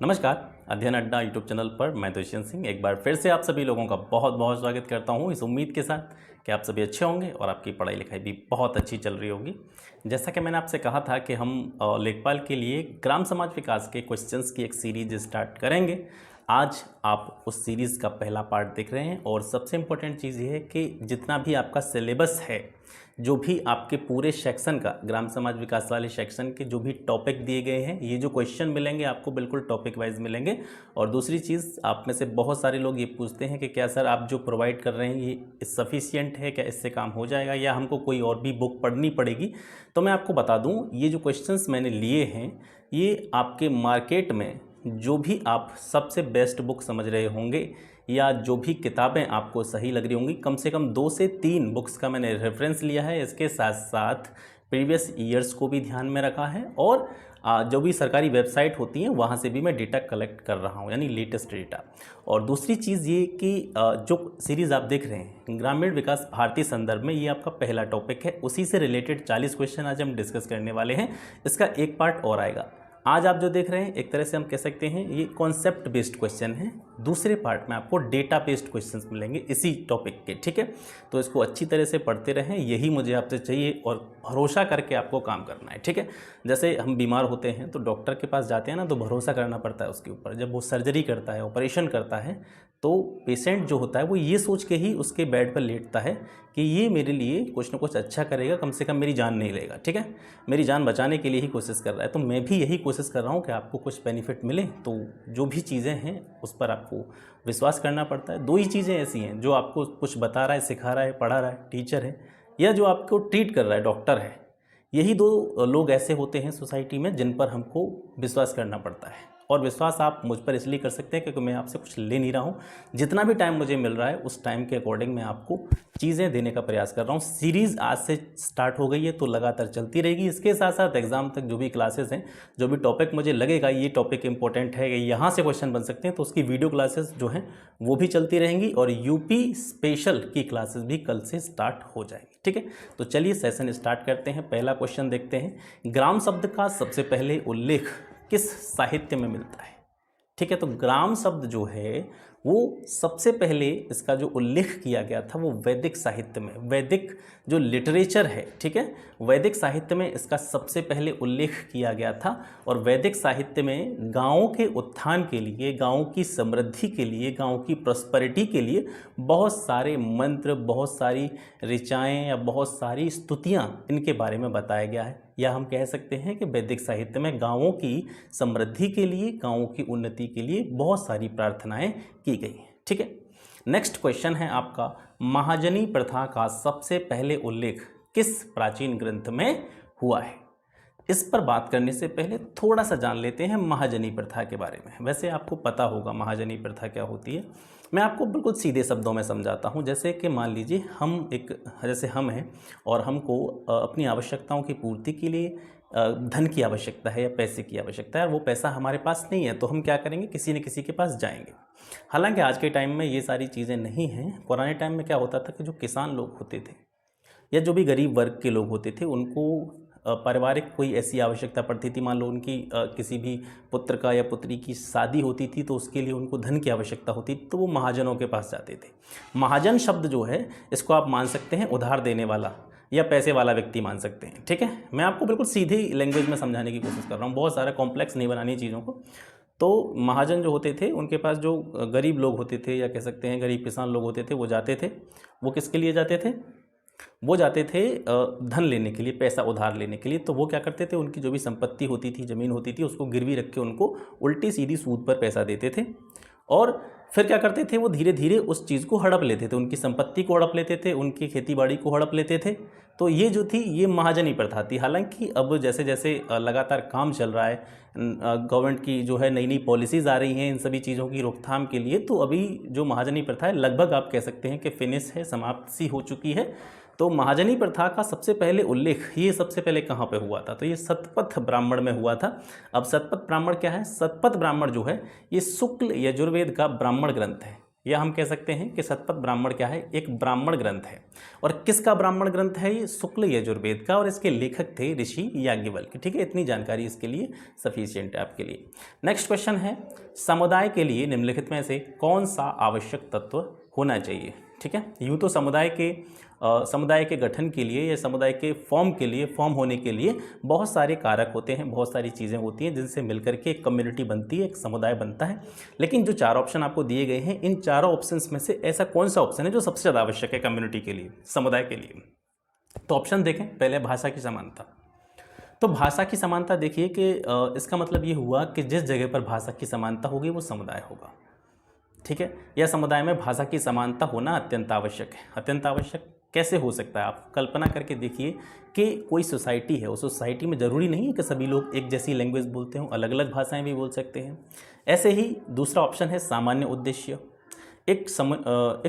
नमस्कार। अध्ययन अड्डा यूट्यूब चैनल पर मैं दुष्यंत सिंह एक बार फिर से आप सभी लोगों का बहुत बहुत स्वागत करता हूं, इस उम्मीद के साथ कि आप सभी अच्छे होंगे और आपकी पढ़ाई लिखाई भी बहुत अच्छी चल रही होगी। जैसा कि मैंने आपसे कहा था कि हम लेखपाल के लिए ग्राम समाज विकास के क्वेश्चंस की एक सीरीज स्टार्ट करेंगे। आज आप उस सीरीज़ का पहला पार्ट देख रहे हैं और सबसे इम्पोर्टेंट चीज़ ये है कि जितना भी आपका सिलेबस है, जो भी आपके पूरे सेक्शन का ग्राम समाज विकास वाले सेक्शन के जो भी टॉपिक दिए गए हैं, ये जो क्वेश्चन मिलेंगे आपको बिल्कुल टॉपिक वाइज मिलेंगे। और दूसरी चीज़, आप में से बहुत सारे लोग ये पूछते हैं कि क्या सर आप जो प्रोवाइड कर रहे हैं ये सफिशिएंट है, क्या इससे काम हो जाएगा या हमको कोई और भी बुक पढ़नी पड़ेगी। तो मैं आपको बता दूं, ये जो क्वेश्चंस मैंने लिए हैं ये आपके मार्केट में जो भी आप सबसे बेस्ट बुक समझ रहे होंगे या जो भी किताबें आपको सही लग रही होंगी, कम से कम 2 से 3 बुक्स का मैंने रेफरेंस लिया है। इसके साथ साथ प्रीवियस ईयर्स को भी ध्यान में रखा है और जो भी सरकारी वेबसाइट होती हैं वहाँ से भी मैं डेटा कलेक्ट कर रहा हूँ, यानी लेटेस्ट डेटा। और दूसरी चीज़ ये कि जो सीरीज़ आप देख रहे हैं ग्रामीण विकास भारतीय संदर्भ में, ये आपका पहला टॉपिक है। उसी से रिलेटेड 40 क्वेश्चन आज हम डिस्कस करने वाले हैं। इसका एक पार्ट और आएगा। आज आप जो देख रहे हैं एक तरह से हम कह सकते हैं ये कॉन्सेप्ट बेस्ड क्वेश्चन है। दूसरे पार्ट में आपको डेटा बेस्ड क्वेश्चंस मिलेंगे इसी टॉपिक के, ठीक है। तो इसको अच्छी तरह से पढ़ते रहें, यही मुझे आपसे चाहिए और भरोसा करके आपको काम करना है, ठीक है। जैसे हम बीमार होते हैं तो डॉक्टर के पास जाते हैं ना, तो भरोसा करना पड़ता है उसके ऊपर। जब वो सर्जरी करता है, ऑपरेशन करता है, तो पेशेंट जो होता है वो ये सोच के ही उसके बेड पर लेटता है कि ये मेरे लिए कुछ ना कुछ अच्छा करेगा, कम से कम मेरी जान नहीं लेगा, ठीक है। मेरी जान बचाने के लिए ही कोशिश कर रहा है। तो मैं भी यही कोशिश कर रहा हूँ कि आपको कुछ बेनिफिट मिले। तो जो भी चीज़ें हैं उस पर आपको विश्वास करना पड़ता है। 2 ही चीज़ें ऐसी हैं, जो आपको कुछ बता रहा है, सिखा रहा है, पढ़ा रहा है, टीचर है, या जो आपको ट्रीट कर रहा है, डॉक्टर है। यही 2 लोग ऐसे होते हैं सोसाइटी में जिन पर हमको विश्वास करना पड़ता है। और विश्वास आप मुझ पर इसलिए कर सकते हैं क्योंकि मैं आपसे कुछ ले नहीं रहा हूँ। जितना भी टाइम मुझे मिल रहा है उस टाइम के अकॉर्डिंग मैं आपको चीज़ें देने का प्रयास कर रहा हूँ। सीरीज़ आज से स्टार्ट हो गई है तो लगातार चलती रहेगी। इसके साथ साथ एग्ज़ाम तक जो भी क्लासेस हैं, जो भी टॉपिक मुझे लगेगा ये टॉपिक इंपॉर्टेंट है, यहाँ से क्वेश्चन बन सकते हैं, तो उसकी वीडियो क्लासेस जो हैं वो भी चलती रहेंगी। और यूपी स्पेशल की क्लासेस भी कल से स्टार्ट हो जाएंगी, ठीक है। तो चलिए सेशन स्टार्ट करते हैं। पहला क्वेश्चन देखते हैं। ग्राम शब्द का सबसे पहले उल्लेख किस साहित्य में मिलता है? ठीक है, तो ग्राम शब्द जो है वो सबसे पहले इसका जो उल्लेख किया गया था वो वैदिक साहित्य में, वैदिक जो लिटरेचर है, ठीक है, वैदिक साहित्य में इसका सबसे पहले उल्लेख किया गया था। और वैदिक साहित्य में गाँवों के उत्थान के लिए, गाँव की समृद्धि के लिए, गाँव की प्रॉस्पेरिटी के लिए बहुत सारे मंत्र, बहुत सारी ऋचाएँ या बहुत सारी स्तुतियाँ इनके बारे में बताया गया है। या हम कह सकते हैं कि वैदिक साहित्य में गाँवों की समृद्धि के लिए, गाँवों की उन्नति के लिए बहुत सारी प्रार्थनाएं की गई हैं, ठीक है। नेक्स्ट क्वेश्चन है आपका, महाजनी प्रथा का सबसे पहले उल्लेख किस प्राचीन ग्रंथ में हुआ है? इस पर बात करने से पहले थोड़ा सा जान लेते हैं महाजनी प्रथा के बारे में। वैसे आपको पता होगा महाजनी प्रथा क्या होती है। मैं आपको बिल्कुल सीधे शब्दों में समझाता हूँ। जैसे कि मान लीजिए जैसे हम हैं और हमको अपनी आवश्यकताओं की पूर्ति के लिए धन की आवश्यकता है या पैसे की आवश्यकता है, और वो पैसा हमारे पास नहीं है, तो हम क्या करेंगे, किसी न किसी के पास जाएंगे। हालांकि आज के टाइम में ये सारी चीज़ें नहीं हैं। पुराने टाइम में क्या होता था कि जो किसान लोग होते थे या जो भी गरीब वर्ग के लोग होते थे, उनको पारिवारिक कोई ऐसी आवश्यकता पड़ती थी, मान लो उनकी किसी भी पुत्र का या पुत्री की शादी होती थी, तो उसके लिए उनको धन की आवश्यकता होती थी, तो वो महाजनों के पास जाते थे। महाजन शब्द जो है इसको आप मान सकते हैं उधार देने वाला या पैसे वाला व्यक्ति मान सकते हैं, ठीक है। मैं आपको बिल्कुल सीधी लैंग्वेज में समझाने की कोशिश कर रहा हूँ, बहुत सारा कॉम्प्लेक्स नहीं बनानी चीज़ों को। तो महाजन जो होते थे उनके पास जो गरीब लोग होते थे या कह सकते हैं गरीब किसान लोग होते थे, वो जाते थे। वो किसके लिए जाते थे? वो जाते थे धन लेने के लिए, पैसा उधार लेने के लिए। तो वो क्या करते थे, उनकी जो भी संपत्ति होती थी, ज़मीन होती थी, उसको गिरवी रख के उनको उल्टी सीधी सूद पर पैसा देते थे। और फिर क्या करते थे, वो धीरे धीरे उस चीज़ को हड़प लेते थे, उनकी संपत्ति को हड़प लेते थे, उनकी खेती बाड़ी को हड़प लेते थे। तो ये जो थी ये महाजनी प्रथा थी। हालांकि अब जैसे जैसे लगातार काम चल रहा है, गवर्नमेंट की जो है नई नई पॉलिसीज़ आ रही हैं इन सभी चीज़ों की रोकथाम के लिए, तो अभी जो महाजनी प्रथा है लगभग आप कह सकते हैं कि फिनिश है, समाप्त सी हो चुकी है। तो महाजनी प्रथा का सबसे पहले उल्लेख ये सबसे पहले कहाँ पे हुआ था? तो ये शतपथ ब्राह्मण में हुआ था। अब शतपथ ब्राह्मण क्या है? शतपथ ब्राह्मण जो है ये शुक्ल यजुर्वेद का ब्राह्मण ग्रंथ है। या हम कह सकते हैं कि शतपथ ब्राह्मण क्या है, एक ब्राह्मण ग्रंथ है। और किसका ब्राह्मण ग्रंथ है ये? शुक्ल यजुर्वेद का, और इसके लेखक थे ऋषि याज्ञवल्क्य। ठीक है, इतनी जानकारी इसके लिए सफिशिएंट है आपके लिए। नेक्स्ट क्वेश्चन है, समुदाय के लिए निम्नलिखित में से कौन सा आवश्यक तत्व होना चाहिए? ठीक है, यूँ तो समुदाय के गठन के लिए या समुदाय के फॉर्म होने के लिए बहुत सारे कारक होते हैं, बहुत सारी चीज़ें होती हैं जिनसे मिलकर के एक कम्युनिटी बनती है, एक समुदाय बनता है। लेकिन जो 4 ऑप्शन आपको दिए गए हैं, इन चारों ऑप्शंस में से ऐसा कौन सा ऑप्शन है जो सबसे ज़्यादा आवश्यक है कम्युनिटी के लिए, समुदाय के लिए? तो ऑप्शन देखें, पहले भाषा की समानता। तो भाषा की समानता देखिए कि इसका मतलब ये हुआ कि जिस जगह पर भाषा की समानता होगी वो समुदाय होगा। ठीक है, यह समुदाय में भाषा की समानता होना अत्यंत आवश्यक है। अत्यंत आवश्यक कैसे हो सकता है? आप कल्पना करके देखिए कि कोई सोसाइटी है, उस सोसाइटी में ज़रूरी नहीं है कि सभी लोग एक जैसी लैंग्वेज बोलते हों, अलग अलग भाषाएं भी बोल सकते हैं। ऐसे ही दूसरा ऑप्शन है सामान्य उद्देश्य। एक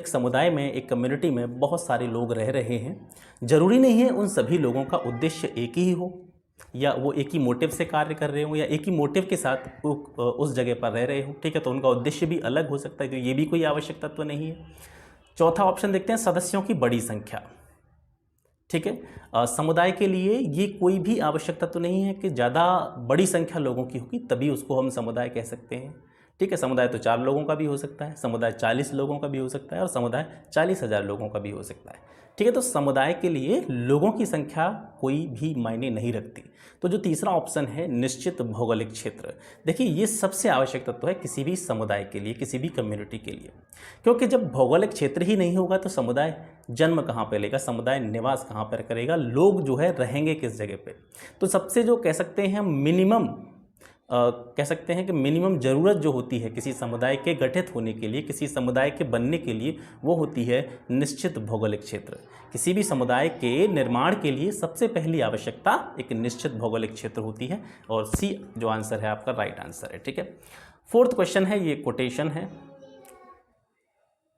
समुदाय में, एक कम्युनिटी में बहुत सारे लोग रह रहे हैं, ज़रूरी नहीं है उन सभी लोगों का उद्देश्य एक ही हो, या वो एक ही मोटिव से कार्य कर रहे हो, या एक ही मोटिव के साथ उस जगह पर रह रहे हो। ठीक है, तो उनका उद्देश्य भी अलग हो सकता है, तो ये भी कोई आवश्यक तत्व नहीं है। चौथा ऑप्शन देखते हैं, सदस्यों की बड़ी संख्या। ठीक है, समुदाय के लिए ये कोई भी आवश्यक तत्व नहीं है कि ज़्यादा बड़ी संख्या लोगों की होगी तभी उसको हम समुदाय कह सकते हैं। ठीक है, समुदाय तो 4 लोगों का भी हो सकता है, समुदाय 40 लोगों का भी हो सकता है, और समुदाय 40,000 लोगों का भी हो सकता है। ठीक है, तो समुदाय के लिए लोगों की संख्या कोई भी मायने नहीं रखती। तो जो तीसरा ऑप्शन है, निश्चित भौगोलिक क्षेत्र, देखिए ये सबसे आवश्यक तत्व है किसी भी समुदाय के लिए, किसी भी कम्युनिटी के लिए। क्योंकि जब भौगोलिक क्षेत्र ही नहीं होगा तो समुदाय जन्म कहाँ पर लेगा, समुदाय निवास कहाँ पर करेगा, लोग जो है रहेंगे किस जगह पे? तो सबसे जो कह सकते हैं मिनिमम ज़रूरत जो होती है किसी समुदाय के गठित होने के लिए, किसी समुदाय के बनने के लिए, वो होती है निश्चित भौगोलिक क्षेत्र। किसी भी समुदाय के निर्माण के लिए सबसे पहली आवश्यकता एक निश्चित भौगोलिक क्षेत्र होती है, और सी जो आंसर है आपका राइट आंसर है। ठीक है, 4th क्वेश्चन है, ये कोटेशन है,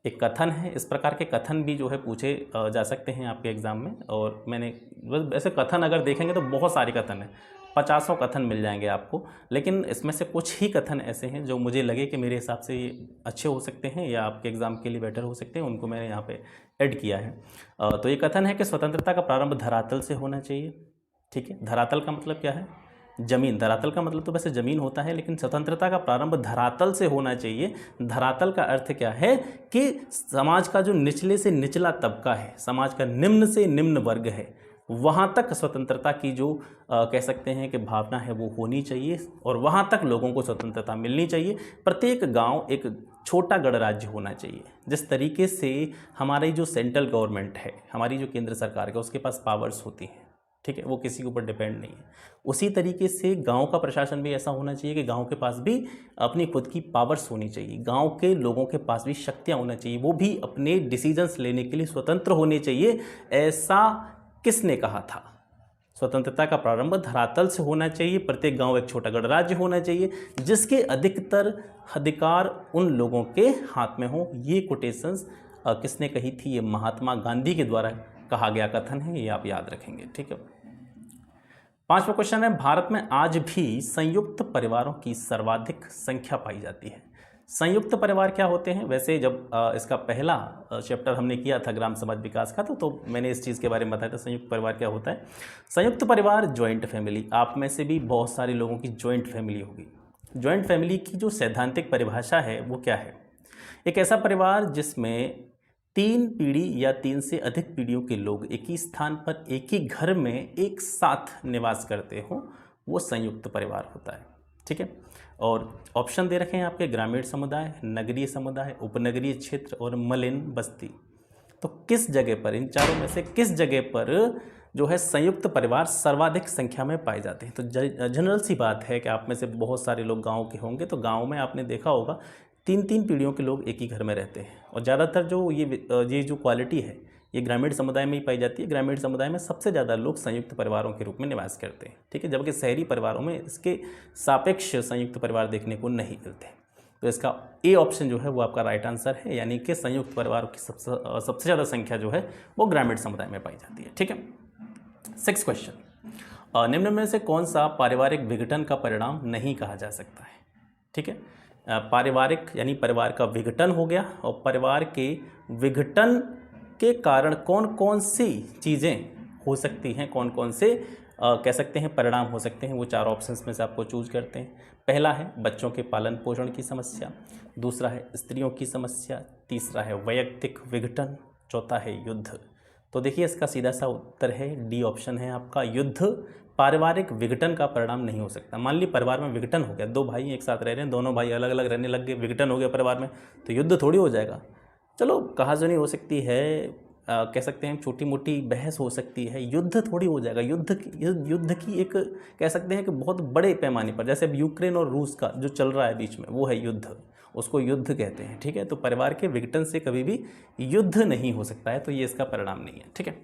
एक कथन है। इस प्रकार के कथन भी जो है पूछे जा सकते हैं आपके एग्ज़ाम में, और मैंने वैसे कथन अगर देखेंगे तो बहुत सारे कथन हैं, 50 कथन मिल जाएंगे आपको, लेकिन इसमें से कुछ ही कथन ऐसे हैं जो मुझे लगे कि मेरे हिसाब से ये अच्छे हो सकते हैं या आपके एग्ज़ाम के लिए बेटर हो सकते हैं, उनको मैंने यहाँ पे ऐड किया है। तो ये कथन है कि स्वतंत्रता का प्रारंभ धरातल से होना चाहिए। ठीक है, धरातल का मतलब क्या है? जमीन। धरातल का मतलब तो वैसे ज़मीन होता है, लेकिन स्वतंत्रता का प्रारंभ धरातल से होना चाहिए। धरातल का अर्थ क्या है कि समाज का जो निचले से निचला तबका है, समाज का निम्न से निम्न वर्ग है, वहाँ तक स्वतंत्रता की जो कह सकते हैं कि भावना है वो होनी चाहिए, और वहाँ तक लोगों को स्वतंत्रता मिलनी चाहिए। प्रत्येक गांव एक छोटा गणराज्य होना चाहिए। जिस तरीके से हमारी जो सेंट्रल गवर्नमेंट है, हमारी जो केंद्र सरकार है, उसके पास पावर्स होती हैं, ठीक है, वो किसी के ऊपर डिपेंड नहीं है, उसी तरीके से गांव का प्रशासन भी ऐसा होना चाहिए कि गांव के पास भी अपनी खुद की पावर्स होनी चाहिए, गांव के लोगों के पास भी शक्तियां होना चाहिए, वो भी अपने डिसीजंस लेने के लिए स्वतंत्र होने चाहिए। ऐसा किसने कहा था? स्वतंत्रता का प्रारंभ धरातल से होना चाहिए, प्रत्येक गांव एक छोटा गणराज्य होना चाहिए, जिसके अधिकतर अधिकार उन लोगों के हाथ में हो। ये कोटेशंस किसने कही थी? ये महात्मा गांधी के द्वारा कहा गया कथन है, ये आप याद रखेंगे। ठीक है, 5वां क्वेश्चन है, भारत में आज भी संयुक्त परिवारों की सर्वाधिक संख्या पाई जाती है। संयुक्त परिवार क्या होते हैं? वैसे जब इसका पहला चैप्टर हमने किया था ग्राम समाज विकास का, तो मैंने इस चीज़ के बारे में बताया था संयुक्त परिवार क्या होता है। संयुक्त परिवार, जॉइंट फैमिली, आप में से भी बहुत सारे लोगों की जॉइंट फैमिली होगी। जॉइंट फैमिली की जो सैद्धांतिक परिभाषा है वो क्या है? एक ऐसा परिवार जिसमें 3 पीढ़ी या 3 से अधिक पीढ़ियों के लोग एक ही स्थान पर, एक ही घर में एक साथ निवास करते हो, वो संयुक्त परिवार होता है। ठीक है, और ऑप्शन दे रखे हैं आपके, ग्रामीण समुदाय, नगरीय समुदाय, उपनगरीय क्षेत्र और मलिन बस्ती। तो किस जगह पर, इन चारों में से किस जगह पर जो है संयुक्त परिवार सर्वाधिक संख्या में पाए जाते हैं? तो जनरल सी बात है कि आप में से बहुत सारे लोग गांव के होंगे, तो गांव में आपने देखा होगा 3-3 पीढ़ियों के लोग एक ही घर में रहते हैं, और ज़्यादातर जो ये जो क्वालिटी है ये ग्रामीण समुदाय में ही पाई जाती है। ग्रामीण समुदाय में सबसे ज़्यादा लोग संयुक्त परिवारों के रूप में निवास करते हैं। ठीक है, जबकि शहरी परिवारों में इसके सापेक्ष संयुक्त परिवार देखने को नहीं मिलते। तो इसका ए ऑप्शन जो है वो आपका राइट आंसर है, यानी कि संयुक्त परिवारों की सबसे ज़्यादा संख्या जो है वो ग्रामीण समुदाय में पाई जाती है। ठीक है, 6th क्वेश्चन, निम्न में से कौन सा पारिवारिक विघटन का परिणाम नहीं कहा जा सकता है? ठीक है, पारिवारिक यानी परिवार का विघटन हो गया, और परिवार के विघटन के कारण कौन कौन सी चीज़ें हो सकती हैं, कौन कौन से कह सकते हैं परिणाम हो सकते हैं, वो 4 ऑप्शंस में से आपको चूज करते हैं। पहला है बच्चों के पालन पोषण की समस्या, दूसरा है स्त्रियों की समस्या, तीसरा है वैयक्तिक विघटन, चौथा है युद्ध। तो देखिए इसका सीधा सा उत्तर है डी ऑप्शन है आपका, युद्ध पारिवारिक विघटन का परिणाम नहीं हो सकता। मान ली परिवार में विघटन हो गया, 2 भाई एक साथ रह रहे हैं, दोनों भाई अलग अलग रहने लग गए, विघटन हो गया परिवार में, तो युद्ध थोड़ी हो जाएगा। चलो कहासुनी हो सकती है, कह सकते हैं छोटी मोटी बहस हो सकती है, युद्ध थोड़ी हो जाएगा। युद्ध की एक कह सकते हैं कि बहुत बड़े पैमाने पर, जैसे अब यूक्रेन और रूस का जो चल रहा है बीच में, वो है युद्ध, उसको युद्ध कहते हैं, ठीक है। तो परिवार के विघटन से कभी भी युद्ध नहीं हो सकता है, तो ये इसका परिणाम नहीं है, ठीक है।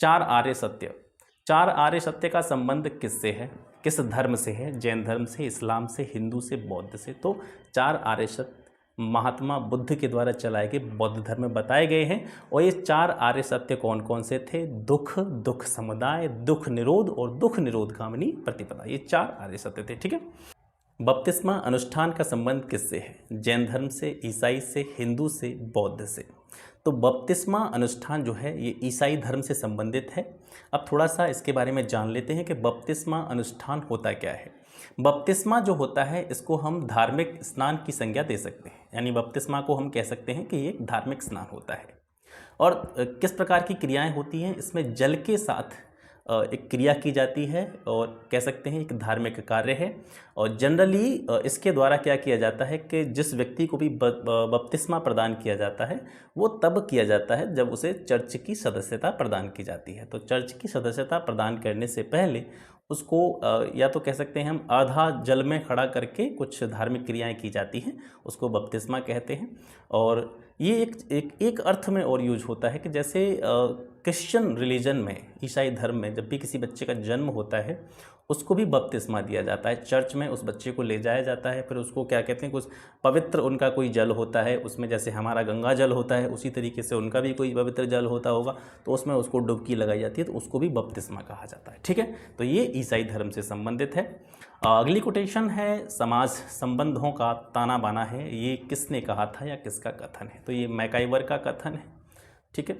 4 आर्य सत्य, 4 आर्य सत्य का संबंध किससे है, किस धर्म से है, जैन धर्म से, इस्लाम से, हिंदू से, बौद्ध से। तो 4 आर्य सत्य महात्मा बुद्ध के द्वारा चलाए गए बौद्ध धर्म में बताए गए हैं। और ये 4 आर्य सत्य कौन कौन से थे, दुख, दुख समुदाय, दुख निरोध और दुख निरोधगामिनी प्रतिपदा, ये 4 आर्य सत्य थे, ठीक है। बपतिस्मा अनुष्ठान का संबंध किससे है, जैन धर्म से, ईसाई से, हिंदू से, बौद्ध से। तो बपतिस्मा अनुष्ठान जो है ये ईसाई धर्म से संबंधित है। अब थोड़ा सा इसके बारे में जान लेते हैं कि बपतिस्मा अनुष्ठान होता क्या है। बपतिस्मा जो होता है इसको हम धार्मिक स्नान की संज्ञा दे सकते हैं, यानी बपतिस्मा को हम कह सकते हैं कि ये एक धार्मिक स्नान होता है। और किस प्रकार की क्रियाएं होती हैं, इसमें जल के साथ एक क्रिया की जाती है और कह सकते हैं एक धार्मिक कार्य है। और जनरली इसके द्वारा क्या किया जाता है कि जिस व्यक्ति को भी बपतिस्मा प्रदान किया जाता है वो तब किया जाता है जब उसे चर्च की सदस्यता प्रदान की जाती है। तो चर्च की सदस्यता प्रदान करने से पहले उसको या तो कह सकते हैं हम आधा जल में खड़ा करके कुछ धार्मिक क्रियाएं की जाती हैं, उसको बपतिस्मा कहते हैं। और ये एक अर्थ में और यूज होता है कि जैसे क्रिश्चियन रिलीजन में, ईसाई धर्म में जब भी किसी बच्चे का जन्म होता है उसको भी बपतिस्मा दिया जाता है, चर्च में उस बच्चे को ले जाया जाता है, फिर उसको क्या कहते हैं कुछ पवित्र उनका कोई जल होता है, उसमें जैसे हमारा गंगा जल होता है उसी तरीके से उनका भी कोई पवित्र जल होता होगा, तो उसमें उसको डुबकी लगाई जाती है, तो उसको भी बपतिस्मा कहा जाता है, ठीक है। तो ये ईसाई धर्म से संबंधित है। अगली कोटेशन है समाज संबंधों का ताना बाना है, ये किसने कहा था या किसका कथन है, तो ये मैकाइवर का कथन है, ठीक है।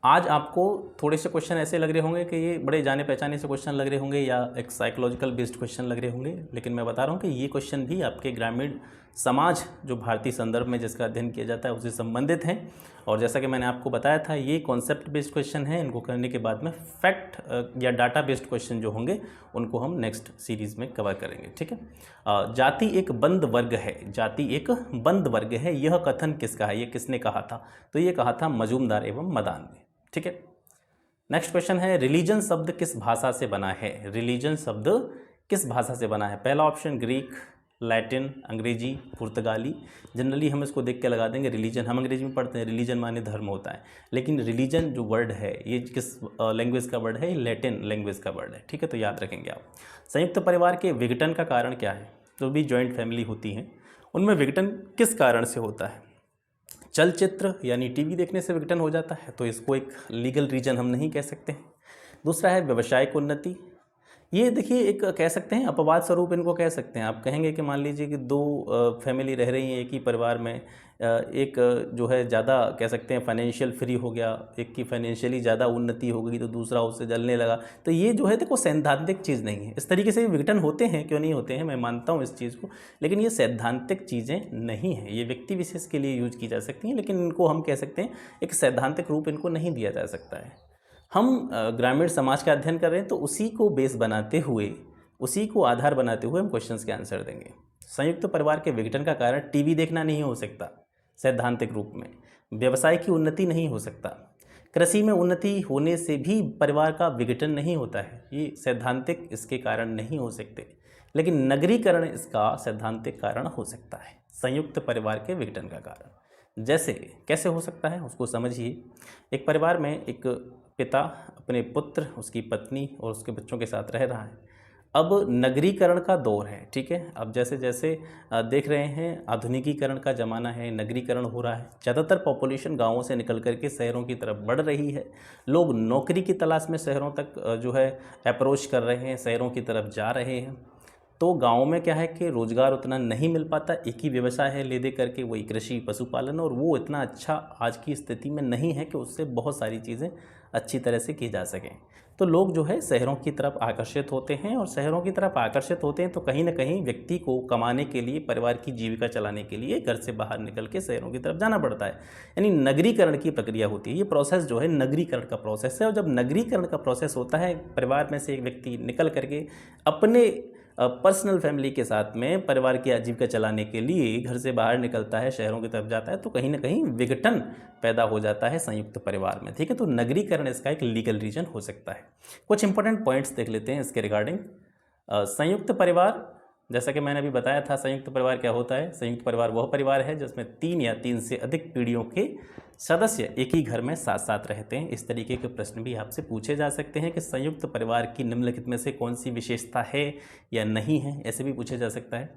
आज आपको थोड़े से क्वेश्चन ऐसे लग रहे होंगे कि ये बड़े जाने पहचाने से क्वेश्चन लग रहे होंगे या एक साइकोलॉजिकल बेस्ड क्वेश्चन लग रहे होंगे, लेकिन मैं बता रहा हूँ कि ये क्वेश्चन भी आपके ग्रामीण समाज जो भारतीय संदर्भ में जिसका अध्ययन किया जाता है उससे संबंधित हैं। और जैसा कि मैंने आपको बताया था ये कॉन्सेप्ट बेस्ड क्वेश्चन है, इनको करने के बाद में फैक्ट या डाटा बेस्ड क्वेश्चन जो होंगे उनको हम नेक्स्ट सीरीज़ में कवर करेंगे, ठीक है। जाति एक बंद वर्ग है, जाति एक बंद वर्ग है, यह कथन किसका है, ये किसने कहा था, तो ये कहा था मजूमदार एवं मदान ने, ठीक है। नेक्स्ट क्वेश्चन है रिलीजन शब्द किस भाषा से बना है, रिलीजन शब्द किस भाषा से बना है। पहला ऑप्शन ग्रीक, लैटिन, अंग्रेजी, पुर्तगाली। जनरली हम इसको देख के लगा देंगे रिलीजन, हम अंग्रेजी में पढ़ते हैं रिलीजन माने धर्म होता है, लेकिन रिलीजन जो वर्ड है ये किस लैंग्वेज का वर्ड है, ये लैटिन लैंग्वेज का वर्ड है, ठीक है, तो याद रखेंगे आप। संयुक्त परिवार के विघटन का कारण क्या है, जो भी जॉइंट फैमिली होती हैं उनमें विघटन किस कारण से होता है। चलचित्र यानी टीवी देखने से विघटन हो जाता है, तो इसको एक लीगल रीजन हम नहीं कह सकते हैं। दूसरा है व्यवसायिक उन्नति, ये देखिए एक कह सकते हैं अपवाद स्वरूप इनको कह सकते हैं। आप कहेंगे कि मान लीजिए कि 2 फैमिली रह रही हैं एक ही परिवार में, एक जो है ज़्यादा कह सकते हैं फाइनेंशियल फ्री हो गया, एक की फाइनेंशियली ज़्यादा उन्नति हो गई तो दूसरा उससे जलने लगा, तो ये जो है देखो सैद्धांतिक चीज़ नहीं है। इस तरीके से विघटन होते हैं, क्यों नहीं होते हैं, मैं मानता हूँ इस चीज़ को, लेकिन ये सैद्धांतिक चीज़ें नहीं हैं, ये व्यक्ति विशेष के लिए यूज की जा सकती हैं, लेकिन इनको हम कह सकते हैं एक सैद्धांतिक रूप इनको नहीं दिया जा सकता है। हम ग्रामीण समाज का अध्ययन कर रहे हैं तो उसी को बेस बनाते हुए, उसी को आधार बनाते हुए हम क्वेश्चंस के आंसर देंगे। संयुक्त परिवार के विघटन का कारण टीवी देखना नहीं हो सकता सैद्धांतिक रूप में, व्यवसाय की उन्नति नहीं हो सकता, कृषि में उन्नति होने से भी परिवार का विघटन नहीं होता है, ये सैद्धांतिक इसके कारण नहीं हो सकते, लेकिन नगरीकरण इसका सैद्धांतिक कारण हो सकता है संयुक्त परिवार के विघटन का कारण। जैसे कैसे हो सकता है उसको समझिए। एक परिवार में एक पिता अपने पुत्र, उसकी पत्नी और उसके बच्चों के साथ रह रहा है। अब नगरीकरण का दौर है, ठीक है। अब जैसे जैसे देख रहे हैं आधुनिकीकरण का ज़माना है, नगरीकरण हो रहा है, ज़्यादातर पॉपुलेशन गांवों से निकल करके शहरों की तरफ बढ़ रही है। लोग नौकरी की तलाश में शहरों तक जो है अप्रोच कर रहे हैं, शहरों की तरफ जा रहे हैं। तो गाँव में क्या है कि रोज़गार उतना नहीं मिल पाता, एक ही व्यवसाय है ले दे करके, वही कृषि पशुपालन, और वो इतना अच्छा आज की स्थिति में नहीं है कि उससे बहुत सारी चीज़ें अच्छी तरह से की जा सकें। तो लोग जो है शहरों की तरफ आकर्षित होते हैं, और शहरों की तरफ आकर्षित होते हैं तो कहीं ना कहीं व्यक्ति को कमाने के लिए, परिवार की जीविका चलाने के लिए घर से बाहर निकल के शहरों की तरफ जाना पड़ता है। यानी नगरीकरण की प्रक्रिया होती है। ये प्रोसेस जो है नगरीकरण का प्रोसेस है, और जब नगरीकरण का प्रोसेस होता है, परिवार में से एक व्यक्ति निकल करके अपने पर्सनल फैमिली के साथ में परिवार की आजीविका चलाने के लिए घर से बाहर निकलता है, शहरों की तरफ जाता है, तो कहीं ना कहीं विघटन पैदा हो जाता है संयुक्त परिवार में। ठीक है, तो नगरीकरण इसका एक लीगल रीजन हो सकता है। कुछ इंपॉर्टेंट पॉइंट्स देख लेते हैं इसके रिगार्डिंग। संयुक्त परिवार, जैसा कि मैंने अभी बताया था, संयुक्त परिवार क्या होता है? संयुक्त परिवार वह परिवार है जिसमें 3 या 3 से अधिक पीढ़ियों के सदस्य एक ही घर में साथ साथ रहते हैं। इस तरीके के प्रश्न भी आपसे पूछे जा सकते हैं कि संयुक्त परिवार की निम्नलिखित में से कौन सी विशेषता है या नहीं है, ऐसे भी पूछे जा सकता है।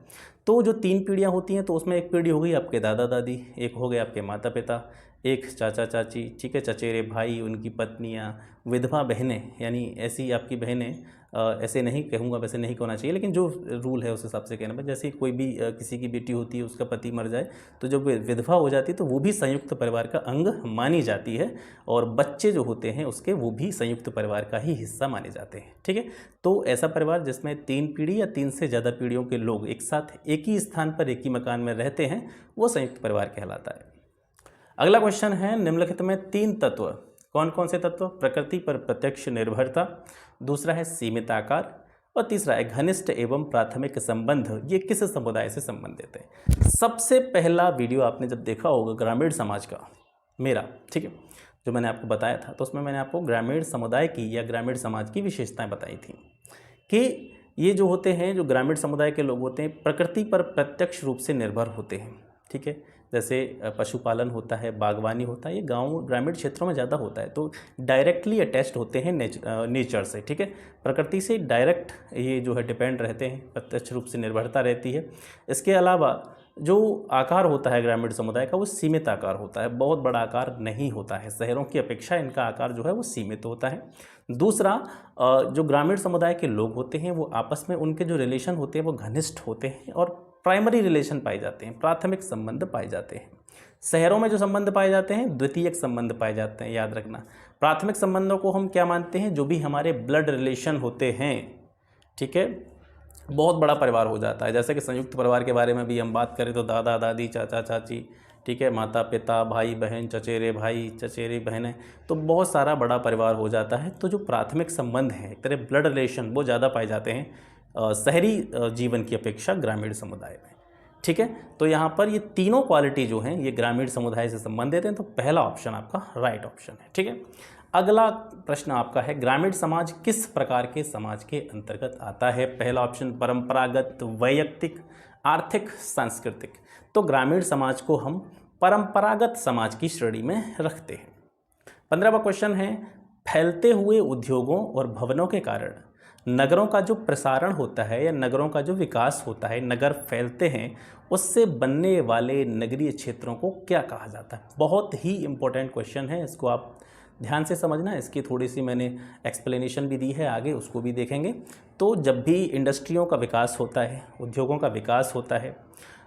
तो जो 3 पीढ़ियाँ होती हैं, तो उसमें एक पीढ़ी हो गई आपके दादा दादी, एक हो गए आपके माता पिता, एक चाचा चाची, ठीक है, चचेरे भाई, उनकी पत्नियाँ, विधवा बहनें, यानी ऐसी आपकी बहनें, ऐसे नहीं कहूँगा, वैसे नहीं होना चाहिए, लेकिन जो रूल है उस हिसाब से कहना। जैसे कोई भी किसी की बेटी होती है, उसका पति मर जाए, तो जब विधवा हो जाती है तो वो भी संयुक्त परिवार का अंग मानी जाती है, और बच्चे जो होते हैं उसके, वो भी संयुक्त परिवार का ही हिस्सा माने जाते हैं। ठीक है, तो ऐसा परिवार जिसमें 3 पीढ़ी या 3 से ज़्यादा पीढ़ियों के लोग एक साथ एक ही स्थान पर एक ही मकान में रहते हैं, वो संयुक्त परिवार कहलाता है। अगला क्वेश्चन है, निम्नलिखित में 3 तत्व, कौन कौन से तत्व? प्रकृति पर प्रत्यक्ष निर्भरता, दूसरा है सीमित आकार, और तीसरा है घनिष्ठ एवं प्राथमिक संबंध। ये किस समुदाय से संबंधित है? सबसे पहला वीडियो आपने जब देखा होगा ग्रामीण समाज का मेरा, ठीक है, जो मैंने आपको बताया था, तो उसमें मैंने आपको ग्रामीण समुदाय की या ग्रामीण समाज की विशेषताएं बताई थी कि ये जो होते हैं, जो ग्रामीण समुदाय के लोग होते हैं, प्रकृति पर प्रत्यक्ष रूप से निर्भर होते हैं। ठीक है, जैसे पशुपालन होता है, बागवानी होता है, ये गांव ग्रामीण क्षेत्रों में ज़्यादा होता है, तो डायरेक्टली अटैच्ड होते हैं नेचर से। ठीक है, प्रकृति से डायरेक्ट ये जो है डिपेंड रहते हैं, प्रत्यक्ष रूप से निर्भरता रहती है। इसके अलावा जो आकार होता है ग्रामीण समुदाय का, वो सीमित आकार होता है, बहुत बड़ा आकार नहीं होता है। शहरों की अपेक्षा इनका आकार जो है वो सीमित होता है। दूसरा, जो ग्रामीण समुदाय के लोग होते हैं, वो आपस में उनके जो रिलेशन होते हैं वो घनिष्ठ होते हैं, और प्राइमरी रिलेशन पाए जाते हैं, प्राथमिक संबंध पाए जाते हैं। शहरों में जो संबंध पाए जाते हैं, द्वितीयक संबंध पाए जाते हैं, याद रखना। प्राथमिक संबंधों को हम क्या मानते हैं? जो भी हमारे ब्लड रिलेशन होते हैं। ठीक है, बहुत बड़ा परिवार हो जाता है। जैसे कि संयुक्त परिवार के बारे में भी हम बात करें तो दादा दादी, चाचा चाची, ठीक है, माता पिता, भाई बहन, चचेरे भाई, चचेरी बहनें, तो बहुत सारा बड़ा परिवार हो जाता है। तो जो प्राथमिक संबंध हैं, एक तरह ब्लड रिलेशन, वो ज़्यादा पाए जाते हैं शहरी जीवन की अपेक्षा ग्रामीण समुदाय में। ठीक है, तो यहाँ पर ये तीनों क्वालिटी जो हैं ये ग्रामीण समुदाय से संबंधित हैं, तो पहला ऑप्शन आपका राइट ऑप्शन है। ठीक है, अगला प्रश्न आपका है, ग्रामीण समाज किस प्रकार के समाज के अंतर्गत आता है? पहला ऑप्शन परंपरागत, वैयक्तिक, आर्थिक, सांस्कृतिक। तो ग्रामीण समाज को हम परंपरागत समाज की श्रेणी में रखते हैं। 15वां क्वेश्चन है, फैलते हुए उद्योगों और भवनों के कारण नगरों का जो प्रसारण होता है या नगरों का जो विकास होता है, नगर फैलते हैं, उससे बनने वाले नगरीय क्षेत्रों को क्या कहा जाता है? बहुत ही इंपॉर्टेंट क्वेश्चन है, इसको आप ध्यान से समझना। इसकी थोड़ी सी मैंने एक्सप्लेनेशन भी दी है, आगे उसको भी देखेंगे। तो जब भी इंडस्ट्रियों का विकास होता है, उद्योगों का विकास होता है,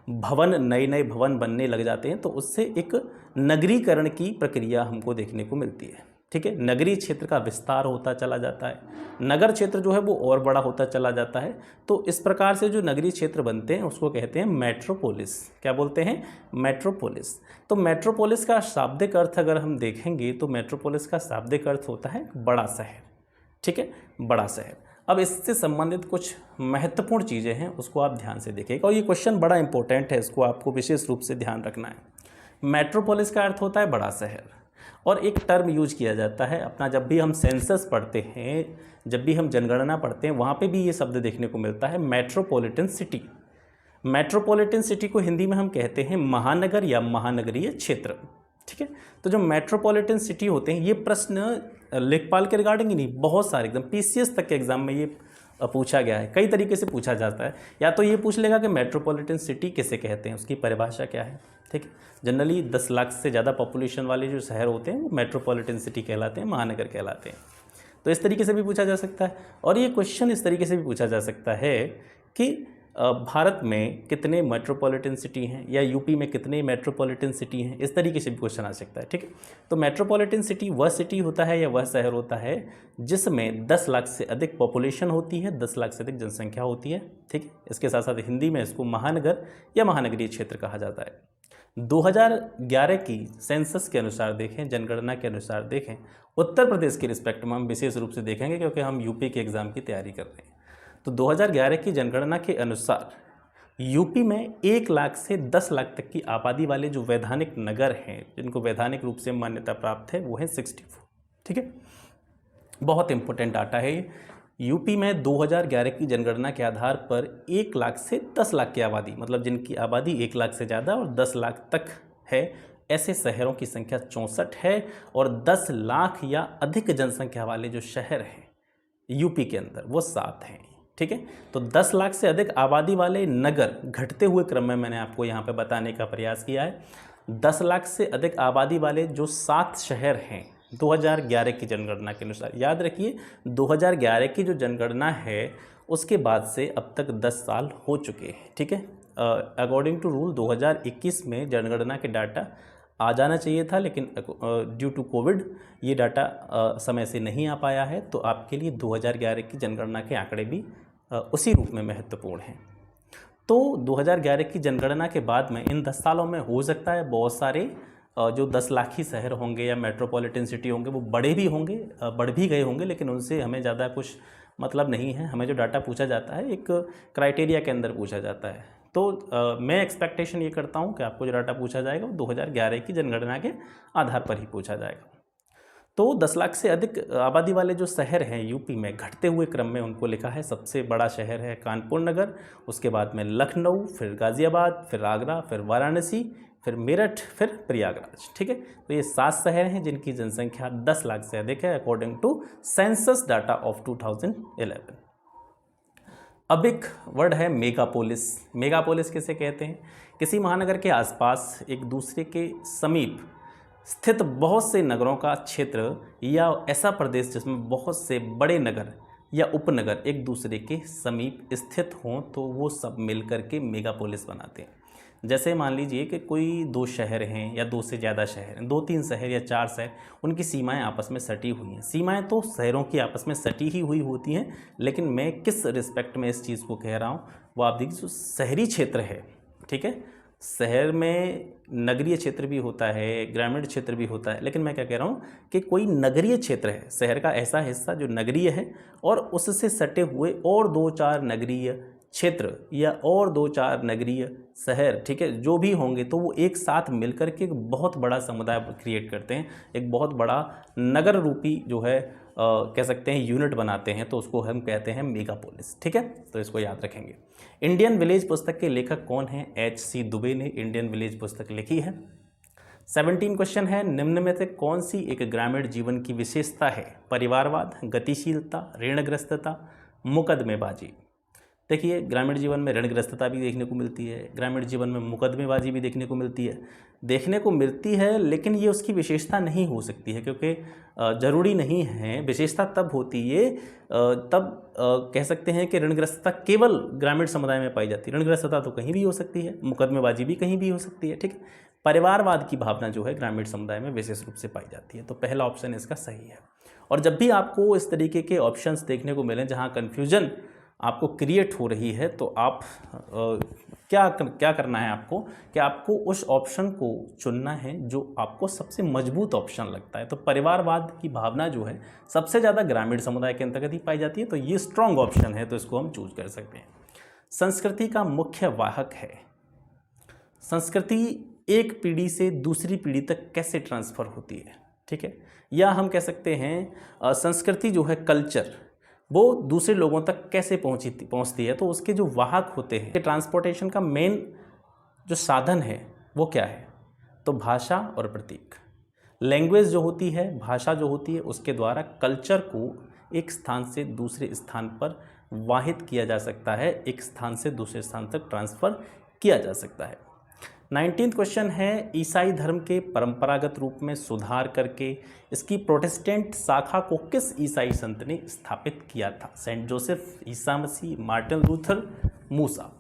भवन, नए नए भवन बनने लग जाते हैं, तो उससे एक नगरीकरण की प्रक्रिया हमको देखने को मिलती है। ठीक है, नगरीय क्षेत्र का विस्तार होता चला जाता है, नगर क्षेत्र जो है वो और बड़ा होता चला जाता है। तो इस प्रकार से जो नगरीय क्षेत्र बनते हैं उसको कहते हैं मेट्रोपोलिस। क्या बोलते हैं? मेट्रोपोलिस। तो मेट्रोपोलिस का शाब्दिक अर्थ अगर हम देखेंगे तो मेट्रोपोलिस का शाब्दिक अर्थ होता है बड़ा शहर। ठीक है, बड़ा शहर। अब इससे संबंधित कुछ महत्वपूर्ण चीज़ें हैं, उसको आप ध्यान से देखिएगा, और ये क्वेश्चन बड़ा इंपॉर्टेंट है, इसको आपको विशेष रूप से ध्यान रखना है। मेट्रोपोलिस का अर्थ होता है बड़ा शहर, और एक टर्म यूज किया जाता है अपना, जब भी हम सेंसस पढ़ते हैं, जब भी हम जनगणना पढ़ते हैं, वहाँ पे भी ये शब्द देखने को मिलता है, मेट्रोपॉलिटन सिटी। मेट्रोपॉलिटन सिटी को हिंदी में हम कहते हैं महानगर या महानगरीय क्षेत्र। ठीक है, तो जो मेट्रोपॉलिटन सिटी होते हैं, ये प्रश्न लेखपाल के रिगार्डिंग ही नहीं, बहुत सारे एकदम PCS तक के एग्जाम में ये पूछा गया है, कई तरीके से पूछा जाता है। या तो ये पूछ लेगा कि मेट्रोपॉलिटन सिटी किसे कहते हैं, उसकी परिभाषा क्या है। ठीक है, जनरली 10 लाख से ज़्यादा पॉपुलेशन वाले जो शहर होते हैं वो मेट्रोपॉलिटन सिटी कहलाते हैं, महानगर कहलाते हैं। तो इस तरीके से भी पूछा जा सकता है। और ये क्वेश्चन इस तरीके से भी पूछा जा सकता है कि भारत में कितने मेट्रोपॉलिटन सिटी हैं या यूपी में कितने मेट्रोपॉलिटन सिटी हैं, इस तरीके से भी क्वेश्चन आ सकता है। ठीक है, तो मेट्रोपॉलिटन सिटी वह सिटी होता है या वह शहर होता है जिसमें 10 लाख से अधिक पॉपुलेशन होती है, 10 लाख से अधिक जनसंख्या होती है। ठीक है, इसके साथ साथ हिंदी में इसको महानगर या महानगरीय क्षेत्र कहा जाता है। 2011 की सेंसस के अनुसार देखें, जनगणना के अनुसार देखें, उत्तर प्रदेश के रिस्पेक्ट में हम विशेष रूप से देखेंगे क्योंकि हम यूपी के एग्ज़ाम की तैयारी कर रहे हैं। तो 2011 की जनगणना के अनुसार यूपी में 1 लाख से 10 लाख तक की आबादी वाले जो वैधानिक नगर हैं, जिनको वैधानिक रूप से मान्यता प्राप्त है, वो है 64। ठीक है, बहुत इंपॉर्टेंट डाटा है ये। यूपी में 2011 की जनगणना के आधार पर 1 लाख से 10 लाख की आबादी, मतलब जिनकी आबादी 1 लाख से ज़्यादा और 10 लाख तक है, ऐसे शहरों की संख्या 64 है। और 10 लाख या अधिक जनसंख्या वाले जो शहर हैं यूपी के अंदर वो 7 हैं। ठीक है, तो 10 लाख से अधिक आबादी वाले नगर घटते हुए क्रम में मैंने आपको यहाँ पे बताने का प्रयास किया है। 10 लाख से अधिक आबादी वाले जो 7 शहर हैं 2011 की जनगणना के अनुसार, याद रखिए 2011 की जो जनगणना है उसके बाद से अब तक 10 साल हो चुके हैं। ठीक है, अकॉर्डिंग टू रूल 2021 में जनगणना के डाटा आ जाना चाहिए था, लेकिन ड्यू टू कोविड ये डाटा समय से नहीं आ पाया है। तो आपके लिए 2011 की जनगणना के आंकड़े भी उसी रूप में महत्वपूर्ण हैं। तो 2011 की जनगणना के बाद में इन 10 सालों में हो सकता है बहुत सारे जो 10 लाखी शहर होंगे या मेट्रोपॉलिटन सिटी होंगे वो बड़े भी होंगे, बढ़ भी गए होंगे, लेकिन उनसे हमें ज़्यादा कुछ मतलब नहीं है। हमें जो डाटा पूछा जाता है एक क्राइटेरिया के अंदर पूछा जाता है। तो मैं एक्सपेक्टेशन ये करता हूँ कि आपको जो डाटा पूछा जाएगा वो 2011 की जनगणना के आधार पर ही पूछा जाएगा। तो 10 लाख से अधिक आबादी वाले जो शहर हैं यूपी में घटते हुए क्रम में उनको लिखा है। सबसे बड़ा शहर है कानपुर नगर, उसके बाद में लखनऊ, फिर गाज़ियाबाद, फिर आगरा, फिर वाराणसी, फिर मेरठ, फिर प्रयागराज। ठीक है, तो ये 7 शहर हैं जिनकी जनसंख्या 10 लाख से अधिक है according to census data of 2011। अब एक वर्ड है मेगापोलिस। मेगापोलिस किसे कहते हैं? किसी महानगर के आसपास एक दूसरे के समीप स्थित बहुत से नगरों का क्षेत्र या ऐसा प्रदेश जिसमें बहुत से बड़े नगर या उपनगर एक दूसरे के समीप स्थित हों, तो वो सब मिलकर के मेगापोलिस बनाते हैं। जैसे मान लीजिए कि कोई 2 शहर हैं या 2 से ज़्यादा शहर हैं, 2-3 शहर या 4 शहर, उनकी सीमाएं आपस में सटी हुई हैं। सीमाएं तो शहरों की आपस में सटी ही हुई होती हैं, लेकिन मैं किस रिस्पेक्ट में इस चीज़ को कह रहा हूँ वो आप देखिए। जो शहरी क्षेत्र है, ठीक है, शहर में नगरीय क्षेत्र भी होता है, ग्रामीण क्षेत्र भी होता है, लेकिन मैं क्या कह रहा हूँ कि कोई नगरीय क्षेत्र है, शहर का ऐसा हिस्सा जो नगरीय है और उससे सटे हुए और 2-4 नगरीय क्षेत्र या और 2-4 नगरीय शहर, ठीक है, जो भी होंगे, तो वो एक साथ मिलकर के एक बहुत बड़ा समुदाय क्रिएट करते हैं, एक बहुत बड़ा नगर रूपी जो है कह सकते हैं यूनिट बनाते हैं। तो उसको हम कहते हैं मेगापोलिस। ठीक है, तो इसको याद रखेंगे। इंडियन विलेज पुस्तक के लेखक कौन हैं? H.C. दुबे ने इंडियन विलेज पुस्तक लिखी है। 17 क्वेश्चन है, निम्न में से कौन सी एक ग्रामीण जीवन की विशेषता है? परिवारवाद, गतिशीलता, ऋणग्रस्तता, मुकदमेबाजी। देखिए, ग्रामीण जीवन में ऋणग्रस्तता भी देखने को मिलती है, ग्रामीण जीवन में मुकदमेबाजी भी देखने को मिलती है, लेकिन ये उसकी विशेषता नहीं हो सकती है, क्योंकि ज़रूरी नहीं है। विशेषता तब होती है तब कह सकते हैं कि ऋणग्रस्तता केवल ग्रामीण समुदाय में पाई जाती है। ऋणग्रस्तता तो कहीं भी हो सकती है, मुकदमेबाजी भी कहीं भी हो सकती है। ठीक है, परिवारवाद की भावना जो है ग्रामीण समुदाय में विशेष रूप से पाई जाती है। तो पहला ऑप्शन इसका सही है। और जब भी आपको इस तरीके के ऑप्शंस देखने को मिलें जहाँ कन्फ्यूजन आपको क्रिएट हो रही है, तो आप क्या करना है आपको कि आपको उस ऑप्शन को चुनना है जो आपको सबसे मजबूत ऑप्शन लगता है। तो परिवारवाद की भावना जो है सबसे ज़्यादा ग्रामीण समुदाय के अंतर्गत ही पाई जाती है, तो ये स्ट्रॉन्ग ऑप्शन है, तो इसको हम चूज कर सकते हैं। संस्कृति का मुख्य वाहक है। संस्कृति एक पीढ़ी से दूसरी पीढ़ी तक कैसे ट्रांसफ़र होती है? ठीक है, या हम कह सकते हैं संस्कृति जो है, कल्चर, वो दूसरे लोगों तक कैसे पहुंचती है। तो उसके जो वाहक होते हैं, ट्रांसपोर्टेशन का मेन जो साधन है वो क्या है? तो भाषा और प्रतीक। लैंग्वेज जो होती है, भाषा जो होती है, उसके द्वारा कल्चर को एक स्थान से दूसरे स्थान पर वाहित किया जा सकता है, एक स्थान से दूसरे स्थान तक ट्रांसफ़र किया जा सकता है। 19th क्वेश्चन है, ईसाई धर्म के परंपरागत रूप में सुधार करके इसकी प्रोटेस्टेंट शाखा को किस ईसाई संत ने स्थापित किया था? Saint Joseph, Isa Masih, Martin Luther मूसा।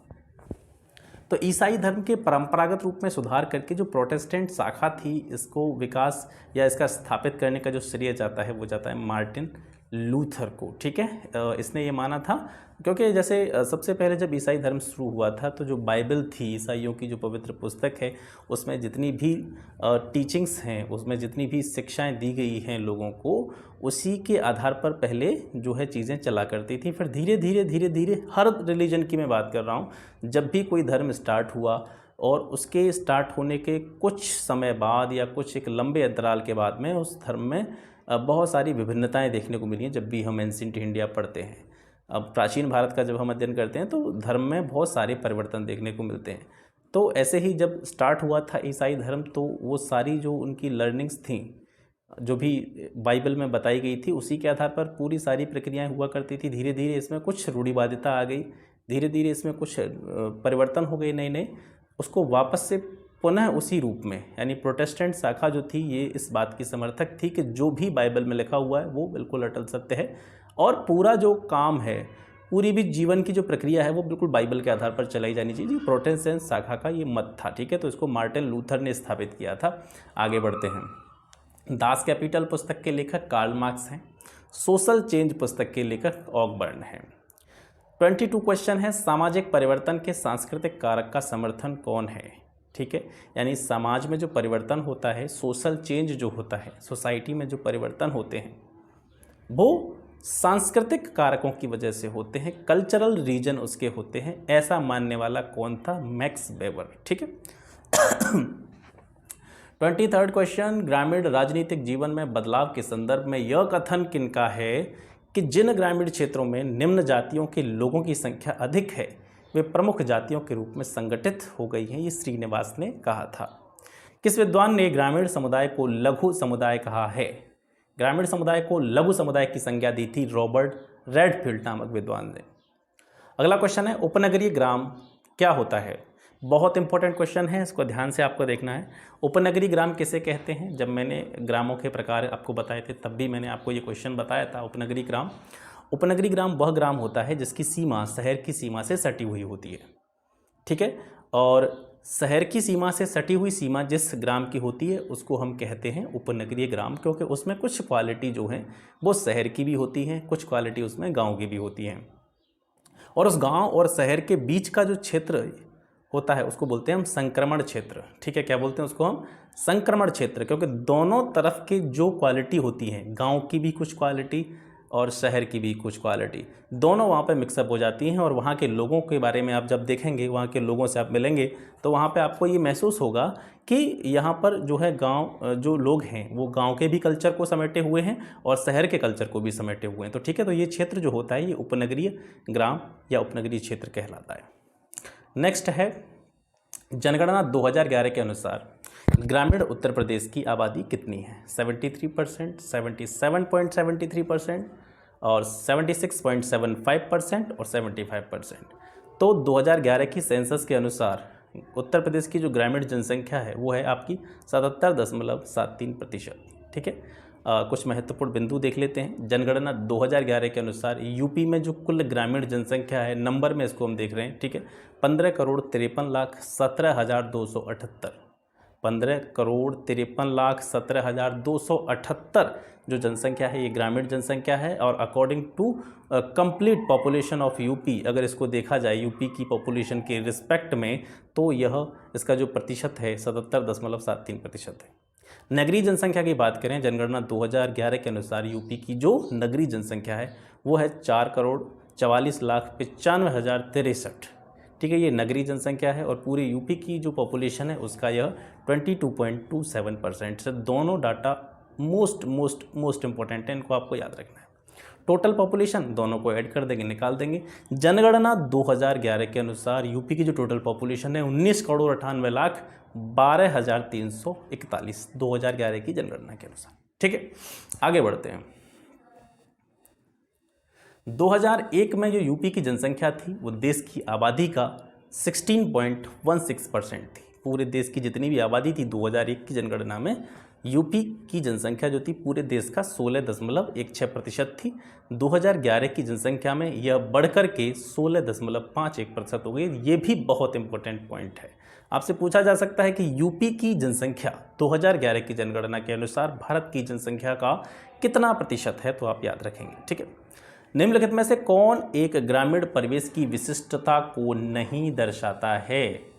तो ईसाई धर्म के परंपरागत रूप में सुधार करके जो प्रोटेस्टेंट शाखा थी, इसको विकास या इसका स्थापित करने का जो श्रेय जाता है वो जाता है मार्टिन लूथर को। ठीक है, इसने ये माना था क्योंकि जैसे सबसे पहले जब ईसाई धर्म शुरू हुआ था तो जो बाइबल थी, ईसाइयों की जो पवित्र पुस्तक है, उसमें जितनी भी टीचिंग्स हैं, उसमें जितनी भी शिक्षाएं दी गई हैं लोगों को, उसी के आधार पर पहले जो है चीज़ें चला करती थी। फिर धीरे धीरे हर रिलीजन की मैं बात कर रहा हूँ, जब भी कोई धर्म स्टार्ट हुआ और उसके स्टार्ट होने के कुछ समय बाद या कुछ एक लंबे अंतराल के बाद में उस धर्म में बहुत सारी विभिन्नताएं देखने को मिली हैं। जब भी हम एंशिएंट इंडिया पढ़ते हैं, अब प्राचीन भारत का जब हम अध्ययन करते हैं तो धर्म में बहुत सारे परिवर्तन देखने को मिलते हैं। तो ऐसे ही जब स्टार्ट हुआ था ईसाई धर्म, तो वो सारी जो उनकी लर्निंग्स थी, जो भी बाइबल में बताई गई थी, उसी के आधार पर पूरी सारी प्रक्रियाएं हुआ करती थी। धीरे धीरे इसमें कुछ रूढ़िवादिता आ गई, धीरे धीरे इसमें कुछ परिवर्तन हो गए नए नए, उसको वापस से पुनः उसी रूप में, यानी प्रोटेस्टेंट शाखा जो थी ये इस बात की समर्थक थी कि जो भी बाइबल में लिखा हुआ है वो बिल्कुल अटल सत्य है और पूरा जो काम है, पूरी भी जीवन की जो प्रक्रिया है वो बिल्कुल बाइबल के आधार पर चलाई जानी चाहिए। प्रोटेस्टेंट शाखा का ये मत था। ठीक है, तो इसको मार्टिन लूथर ने स्थापित किया था। आगे बढ़ते हैं। दास कैपिटल पुस्तक के लेखक कार्ल मार्क्स हैं। सोशल चेंज पुस्तक के लेखक ऑकबर्न हैं। 22 क्वेश्चन है, सामाजिक परिवर्तन के सांस्कृतिक कारक का समर्थन कौन है? ठीक है, यानी समाज में जो परिवर्तन होता है, सोशल चेंज जो होता है, सोसाइटी में जो परिवर्तन होते हैं वो सांस्कृतिक कारकों की वजह से होते हैं, कल्चरल रीजन उसके होते हैं। ऐसा मानने वाला कौन था? Max weber. ठीक है। 23 क्वेश्चन, ग्रामीण राजनीतिक जीवन में बदलाव के संदर्भ में यह कथन किनका है कि जिन ग्रामीण क्षेत्रों में निम्न जातियों के लोगों की संख्या अधिक है वे प्रमुख जातियों के रूप में संगठित हो गई हैं? ये श्रीनिवास ने कहा था। किस विद्वान ने ग्रामीण समुदाय को लघु समुदाय कहा है? ग्रामीण समुदाय को लघु समुदाय की संज्ञा दी थी रॉबर्ट रेडफील्ड नामक विद्वान ने। अगला क्वेश्चन है, उपनगरीय ग्राम क्या होता है? बहुत इंपॉर्टेंट क्वेश्चन है, इसको ध्यान से आपको देखना है। उपनगरीय ग्राम किसे कहते हैं? जब मैंने ग्रामों के प्रकार आपको बताए थे तब भी मैंने आपको ये क्वेश्चन बताया था। उपनगरीय ग्राम वह ग्राम होता है जिसकी सीमा शहर की सीमा से सटी हुई होती है। ठीक है, और शहर की सीमा से सटी हुई सीमा जिस ग्राम की होती है उसको हम कहते हैं उपनगरीय ग्राम, क्योंकि उसमें कुछ क्वालिटी जो है वो शहर की भी होती है, कुछ क्वालिटी उसमें गांव की भी होती है। और उस गांव और शहर के बीच का जो क्षेत्र होता है उसको बोलते हैं हम संक्रमण क्षेत्र। ठीक है, क्या बोलते हैं उसको हम? संक्रमण क्षेत्र, क्योंकि दोनों तरफ की जो क्वालिटी होती है, गाँव की भी कुछ क्वालिटी और शहर की भी कुछ क्वालिटी, दोनों वहाँ पे मिक्सअप हो जाती हैं। और वहाँ के लोगों के बारे में आप जब देखेंगे, वहाँ के लोगों से आप मिलेंगे, तो वहाँ पे आपको ये महसूस होगा कि यहाँ पर जो है गांव जो लोग हैं वो गांव के भी कल्चर को समेटे हुए हैं और शहर के कल्चर को भी समेटे हुए हैं। तो ठीक है, तो ये क्षेत्र जो होता है ये उपनगरीय ग्राम या उपनगरीय क्षेत्र कहलाता है। नेक्स्ट है, जनगणना 2011 के अनुसार ग्रामीण उत्तर प्रदेश की आबादी कितनी है? 73%, 77.73% और 76.75% और 75%। तो 2011 की सेंसस के अनुसार उत्तर प्रदेश की जो ग्रामीण जनसंख्या है वो है आपकी 77.73%। ठीक है, कुछ महत्वपूर्ण बिंदु देख लेते हैं। जनगणना 2011 के अनुसार यूपी में जो कुल ग्रामीण जनसंख्या है, नंबर में इसको हम देख रहे हैं। ठीक है, 15,53,17,278 15,53,17,278 जो जनसंख्या है ये ग्रामीण जनसंख्या है। और according to complete population of UP, अगर इसको देखा जाए यूपी की पॉपुलेशन के रिस्पेक्ट में, तो यह इसका जो प्रतिशत है 77.73% है। नगरीय जनसंख्या की बात करें, जनगणना 2011 के अनुसार यूपी की जो नगरीय जनसंख्या है वो है 4,44,95,063। ठीक है, ये नगरीय जनसंख्या है। और पूरे यूपी की जो पॉपुलेशन है उसका यह 22.27% से। दोनों डाटा मोस्ट इंपॉर्टेंट है, इनको आपको याद रखना है। टोटल पॉपुलेशन दोनों को ऐड कर देंगे, निकाल देंगे। जनगणना 2011 के अनुसार यूपी की जो टोटल पॉपुलेशन है 19,98,12,341 2011 की जनगणना के अनुसार। ठीक है, आगे बढ़ते हैं। 2001 में जो यूपी की जनसंख्या थी वो देश की आबादी का 16.16% थी। पूरे देश की जितनी भी आबादी थी 2001 की जनगणना में यूपी की जनसंख्या जो थी पूरे देश का 16.16% थी। 2011 की जनसंख्या में यह बढ़कर के 16.51% हो गई। ये भी बहुत इंपॉर्टेंट पॉइंट है। आपसे पूछा जा सकता है कि यूपी की जनसंख्या 2011 की जनगणना के अनुसार भारत की जनसंख्या का कितना प्रतिशत है, तो आप याद रखेंगे। ठीक है, निम्नलिखित में से कौन एक ग्रामीण परिवेश की विशिष्टता को नहीं दर्शाता है?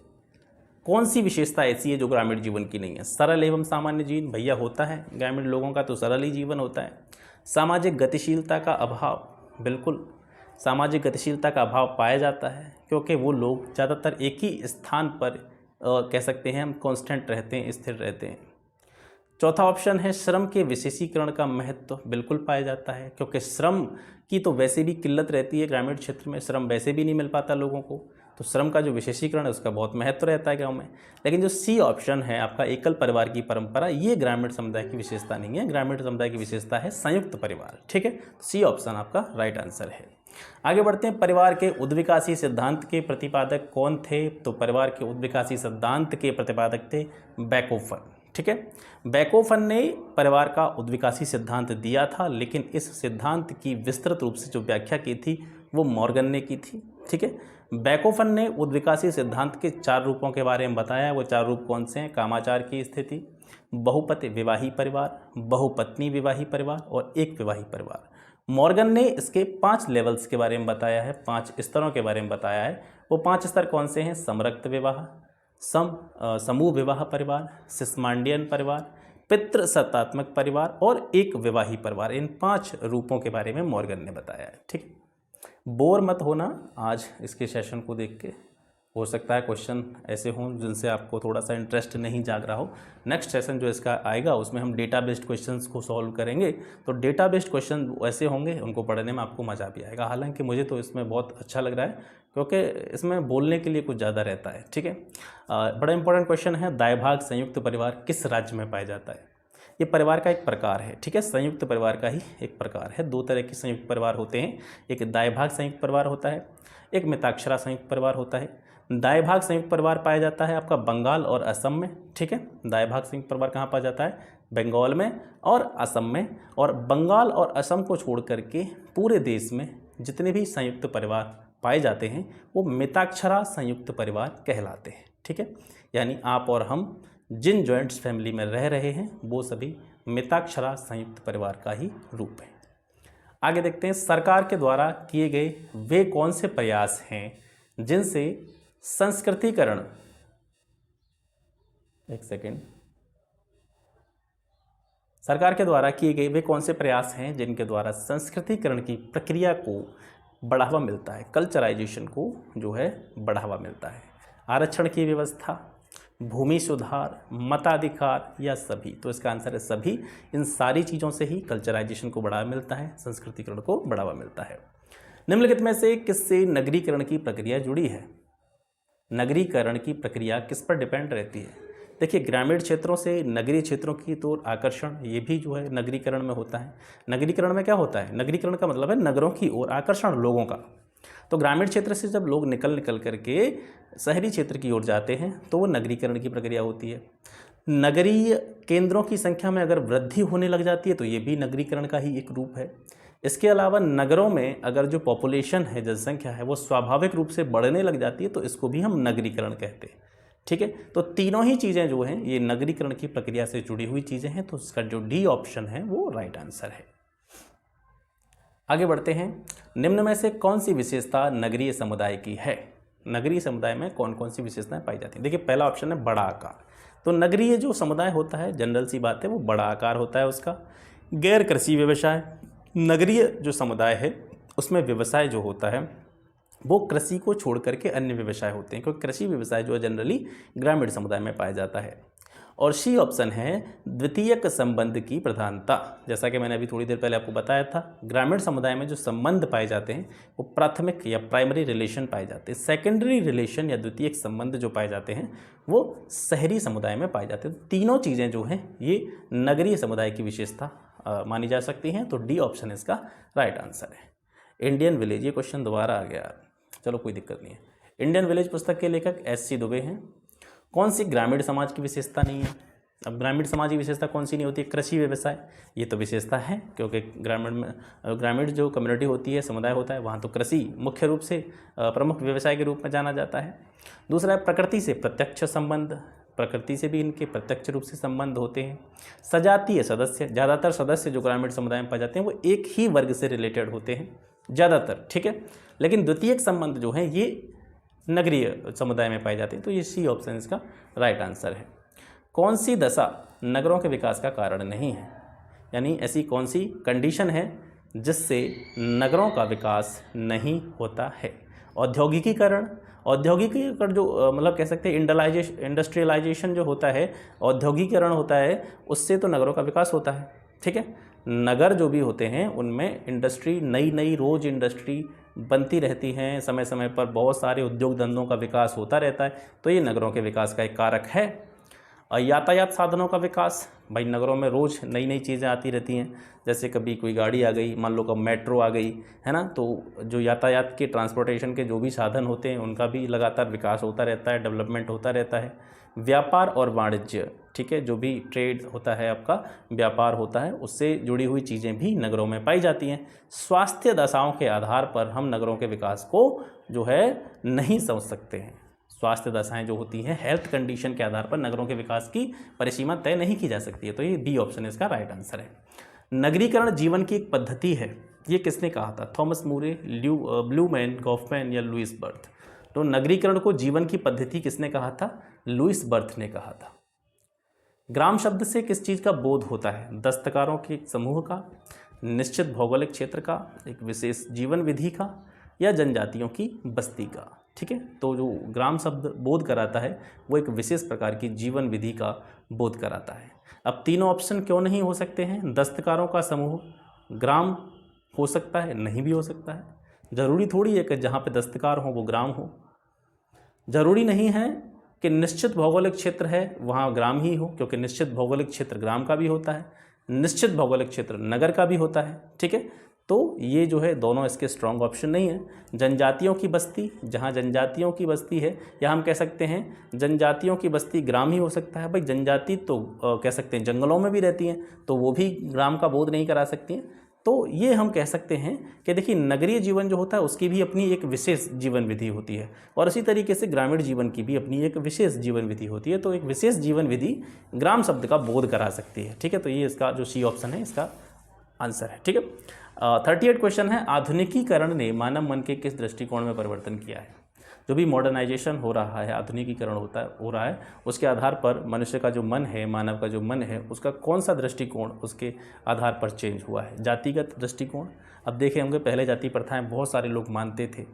कौन सी विशेषता ऐसी है जो ग्रामीण जीवन की नहीं है? सरल एवं सामान्य जीवन भैया होता है ग्रामीण लोगों का, तो सरल ही जीवन होता है। सामाजिक गतिशीलता का अभाव, बिल्कुल सामाजिक गतिशीलता का अभाव पाया जाता है क्योंकि वो लोग ज़्यादातर एक ही स्थान पर कह सकते हैं हम कांस्टेंट रहते हैं, स्थिर रहते हैं। चौथा ऑप्शन है श्रम के विशेषीकरण का महत्व, बिल्कुल पाया जाता है क्योंकि श्रम की तो वैसे भी किल्लत रहती है ग्रामीण क्षेत्र में, श्रम वैसे भी नहीं मिल पाता लोगों को, तो श्रम का जो विशेषीकरण है उसका बहुत महत्व रहता है गांव में। लेकिन जो सी ऑप्शन है आपका एकल परिवार की परंपरा, ये ग्रामीण समुदाय की विशेषता नहीं है, ग्रामीण समुदाय की विशेषता है संयुक्त परिवार। ठीक है, सी ऑप्शन आपका राइट आंसर है। आगे बढ़ते हैं, परिवार के उद्विकासी सिद्धांत के प्रतिपादक कौन थे? तो परिवार के उद्विकासी सिद्धांत के प्रतिपादक थे बैकोफन। ठीक है, बैकोफन ने परिवार का उद्विकासी सिद्धांत दिया था, लेकिन इस सिद्धांत की विस्तृत रूप से जो व्याख्या की थी वो मॉर्गन ने की थी। ठीक है, बैकोफन ने उद्विकासी सिद्धांत के 4 रूपों के बारे में बताया। वो 4 रूप कौन से हैं? कामाचार की स्थिति, बहुपति विवाही परिवार, बहुपत्नी विवाही परिवार और एक विवाही परिवार। मॉर्गन ने इसके 5 लेवल्स के बारे में बताया है, 5 स्तरों के बारे में बताया है। वो 5 स्तर कौन से हैं? समरक्त विवाह, समूह विवाह परिवार, सिस्मांडियन परिवार, पितृसत्तात्मक परिवार और एक विवाही परिवार। इन 5 रूपों के बारे में मॉर्गन ने बताया है। ठीक, बोर मत होना आज इसके सेशन को देख के, हो सकता है क्वेश्चन ऐसे हों जिनसे आपको थोड़ा सा इंटरेस्ट नहीं जाग रहा हो। नेक्स्ट सेशन जो इसका आएगा उसमें हम डेटा बेस्ड क्वेश्चंस को सॉल्व करेंगे, तो डेटा बेस्ड क्वेश्चन ऐसे होंगे, उनको पढ़ने में आपको मज़ा भी आएगा। हालांकि मुझे तो इसमें बहुत अच्छा लग रहा है क्योंकि इसमें बोलने के लिए कुछ ज़्यादा रहता है। ठीक है, बड़ा इंपॉर्टेंट क्वेश्चन है, दायभाग संयुक्त परिवार किस राज्य में पाया जाता है? ये परिवार का एक प्रकार है। ठीक है, संयुक्त परिवार का ही एक प्रकार है। 2 तरह के संयुक्त परिवार होते हैं, एक दायभाग संयुक्त परिवार होता है, एक मिताक्षरा संयुक्त परिवार होता है। दायभाग संयुक्त परिवार पाया जाता है आपका बंगाल और असम में। ठीक है, दायभाग संयुक्त परिवार कहाँ पाया जाता है? बंगाल में और असम में। और बंगाल और असम को छोड़ करके पूरे देश में जितने भी संयुक्त परिवार पाए जाते हैं वो मिताक्षरा संयुक्त परिवार कहलाते हैं। ठीक है, यानी आप और हम जिन जॉइंट्स फैमिली में रह रहे हैं वो सभी मिताक्षरा संयुक्त परिवार का ही रूप है। आगे देखते हैं, सरकार के द्वारा किए गए वे कौन से प्रयास हैं जिनसे संस्कृतिकरण, एक सेकेंड, सरकार के द्वारा किए गए वे कौन से प्रयास हैं जिनके द्वारा संस्कृतिकरण की प्रक्रिया को बढ़ावा मिलता है, कल्चराइजेशन को जो है बढ़ावा मिलता है? आरक्षण की व्यवस्था, भूमि सुधार, मताधिकार या सभी? तो इसका आंसर है सभी। इन सारी चीज़ों से ही कल्चराइजेशन को बढ़ावा मिलता है, संस्कृतिकरण को बढ़ावा मिलता है। निम्नलिखित में से किससे नगरीकरण की प्रक्रिया जुड़ी है? नगरीकरण की प्रक्रिया किस पर डिपेंड रहती है? देखिए, ग्रामीण क्षेत्रों से नगरीय क्षेत्रों की तो आकर्षण, ये भी जो है नगरीकरण में होता है। नगरीकरण में क्या होता है? नगरीकरण का मतलब है नगरों की ओर आकर्षण लोगों का। तो ग्रामीण क्षेत्र से जब लोग निकल करके शहरी क्षेत्र की ओर जाते हैं तो वो नगरीकरण की प्रक्रिया होती है। नगरीय केंद्रों की संख्या में अगर वृद्धि होने लग जाती है तो ये भी नगरीकरण का ही एक रूप है। इसके अलावा नगरों में अगर जो पॉपुलेशन है, जनसंख्या है, वो स्वाभाविक रूप से बढ़ने लग जाती है तो इसको भी हम नगरीकरण कहते हैं। ठीक है, तो तीनों ही चीज़ें जो हैं ये नगरीकरण की प्रक्रिया से जुड़ी हुई चीज़ें हैं, तो इसका जो डी ऑप्शन है वो राइट आंसर है। आगे बढ़ते हैं, निम्न में से कौन सी विशेषता नगरीय समुदाय की है? नगरीय समुदाय में कौन कौन सी विशेषताएं पाई जाती हैं? देखिए, पहला ऑप्शन है बड़ा आकार। तो नगरीय जो समुदाय होता है, जनरल सी बात है, वो बड़ा आकार होता है उसका। गैर कृषि व्यवसाय, नगरीय जो समुदाय है उसमें व्यवसाय जो होता है वो कृषि को छोड़ करके अन्य व्यवसाय होते हैं, क्योंकि कृषि व्यवसाय जो है जनरली ग्रामीण समुदाय में पाया जाता है। और सी ऑप्शन है द्वितीयक संबंध की प्रधानता। जैसा कि मैंने अभी थोड़ी देर पहले आपको बताया था, ग्रामीण समुदाय में जो संबंध पाए जाते हैं वो प्राथमिक या प्राइमरी रिलेशन पाए जाते हैं। सेकेंडरी रिलेशन या द्वितीयक संबंध जो पाए जाते हैं वो शहरी समुदाय में पाए जाते हैं। तीनों चीज़ें जो हैं ये नगरीय समुदाय की विशेषता मानी जा सकती हैं, तो डी ऑप्शन इसका राइट आंसर है। इंडियन विलेज, ये क्वेश्चन दोबारा आ गया, चलो कोई दिक्कत नहीं है। इंडियन विलेज पुस्तक के लेखक एस सी दुबे हैं। कौन सी ग्रामीण समाज की विशेषता नहीं है? अब ग्रामीण समाज की विशेषता कौन सी नहीं होती है? कृषि व्यवसाय, ये तो विशेषता है, क्योंकि ग्रामीण जो कम्युनिटी होती है, समुदाय होता है, वहाँ तो कृषि मुख्य रूप से प्रमुख व्यवसाय के रूप में जाना जाता है। दूसरा है प्रकृति से प्रत्यक्ष संबंध, प्रकृति से भी इनके प्रत्यक्ष रूप से संबंध होते हैं। सजातीय सदस्य, ज़्यादातर सदस्य जो ग्रामीण समुदाय में पाए जाते हैं वो एक ही वर्ग से रिलेटेड होते हैं ज़्यादातर, ठीक है। लेकिन द्वितीयक संबंध जो हैं ये नगरीय समुदाय में पाए जाते हैं, तो ये सी ऑप्शन इसका राइट आंसर है। कौन सी दशा नगरों के विकास का कारण नहीं है? यानी ऐसी कौन सी कंडीशन है जिससे नगरों का विकास नहीं होता है? औद्योगिकीकरण, औद्योगिकीकरण जो मतलब कह सकते हैं इंडस्ट्रियलाइजेशन जो होता है, औद्योगिकीकरण होता है, उससे तो नगरों का विकास होता है, ठीक है। नगर जो भी होते हैं उनमें इंडस्ट्री, नई नई रोज़ इंडस्ट्री बनती रहती हैं, समय समय पर बहुत सारे उद्योग धंधों का विकास होता रहता है, तो ये नगरों के विकास का एक कारक है। और यातायात साधनों का विकास, भाई नगरों में रोज़ नई नई चीज़ें आती रहती हैं, जैसे कभी कोई गाड़ी आ गई, मान लो कब मेट्रो आ गई, है ना, तो जो यातायात के ट्रांसपोर्टेशन के जो भी साधन होते हैं उनका भी लगातार विकास होता रहता है, डेवलपमेंट होता रहता है। व्यापार और वाणिज्य, ठीक है, जो भी ट्रेड होता है आपका, व्यापार होता है, उससे जुड़ी हुई चीज़ें भी नगरों में पाई जाती हैं। स्वास्थ्य दशाओं के आधार पर हम नगरों के विकास को जो है नहीं समझ सकते हैं। स्वास्थ्य दशाएं जो होती हैं, हेल्थ कंडीशन के आधार पर नगरों के विकास की परिसीमा तय नहीं की जा सकती है, तो ये बी ऑप्शन इसका राइट आंसर है। नगरीकरण जीवन की एक पद्धति है, ये किसने कहा था? थॉमस मूरे, ब्लूमैन, गॉफमैन या लुईस बर्थ? तो नगरीकरण को जीवन की पद्धति किसने कहा था? लुईस बर्थ ने कहा था। ग्राम शब्द से किस चीज़ का बोध होता है? दस्तकारों के एक समूह का, निश्चित भौगोलिक क्षेत्र का, एक विशेष जीवन विधि का, या जनजातियों की बस्ती का, ठीक है। तो जो ग्राम शब्द बोध कराता है वो एक विशेष प्रकार की जीवन विधि का बोध कराता है। अब तीनों ऑप्शन क्यों नहीं हो सकते हैं? दस्तकारों का समूह, ग्राम हो सकता है, नहीं भी हो सकता है। ज़रूरी थोड़ी है कि जहाँ पे दस्तकार हो वो ग्राम हो, ज़रूरी नहीं है कि निश्चित भौगोलिक क्षेत्र है वहाँ ग्राम ही हो, क्योंकि निश्चित भौगोलिक क्षेत्र ग्राम का भी होता है, निश्चित भौगोलिक क्षेत्र नगर का भी होता है, ठीक है। तो ये जो है दोनों इसके स्ट्रॉन्ग ऑप्शन नहीं है। जनजातियों की बस्ती, जहाँ जनजातियों की बस्ती है, या हम कह सकते हैं जनजातियों की बस्ती ग्राम ही हो सकता है। भाई जनजाति तो कह सकते हैं जंगलों में भी रहती हैं, तो वो भी ग्राम का बोध नहीं करा सकती हैं। तो ये हम कह सकते हैं कि देखिए नगरीय जीवन जो होता है उसकी भी अपनी एक विशेष जीवन विधि होती है, और इसी तरीके से ग्रामीण जीवन की भी अपनी एक विशेष जीवन विधि होती है। तो एक विशेष जीवन विधि ग्राम शब्द का बोध करा सकती है, ठीक है। तो ये इसका जो सी ऑप्शन है इसका आंसर है, ठीक है। 38 क्वेश्चन है, आधुनिकीकरण ने मानव मन के किस दृष्टिकोण में परिवर्तन किया है? जो भी मॉडर्नाइजेशन हो रहा है, आधुनिकीकरण हो रहा है, उसके आधार पर मनुष्य का जो मन है, मानव का जो मन है, उसका कौन सा दृष्टिकोण उसके आधार पर चेंज हुआ है? जातिगत दृष्टिकोण। अब देखे होंगे पहले जाति प्रथाएं बहुत सारे लोग मानते थे,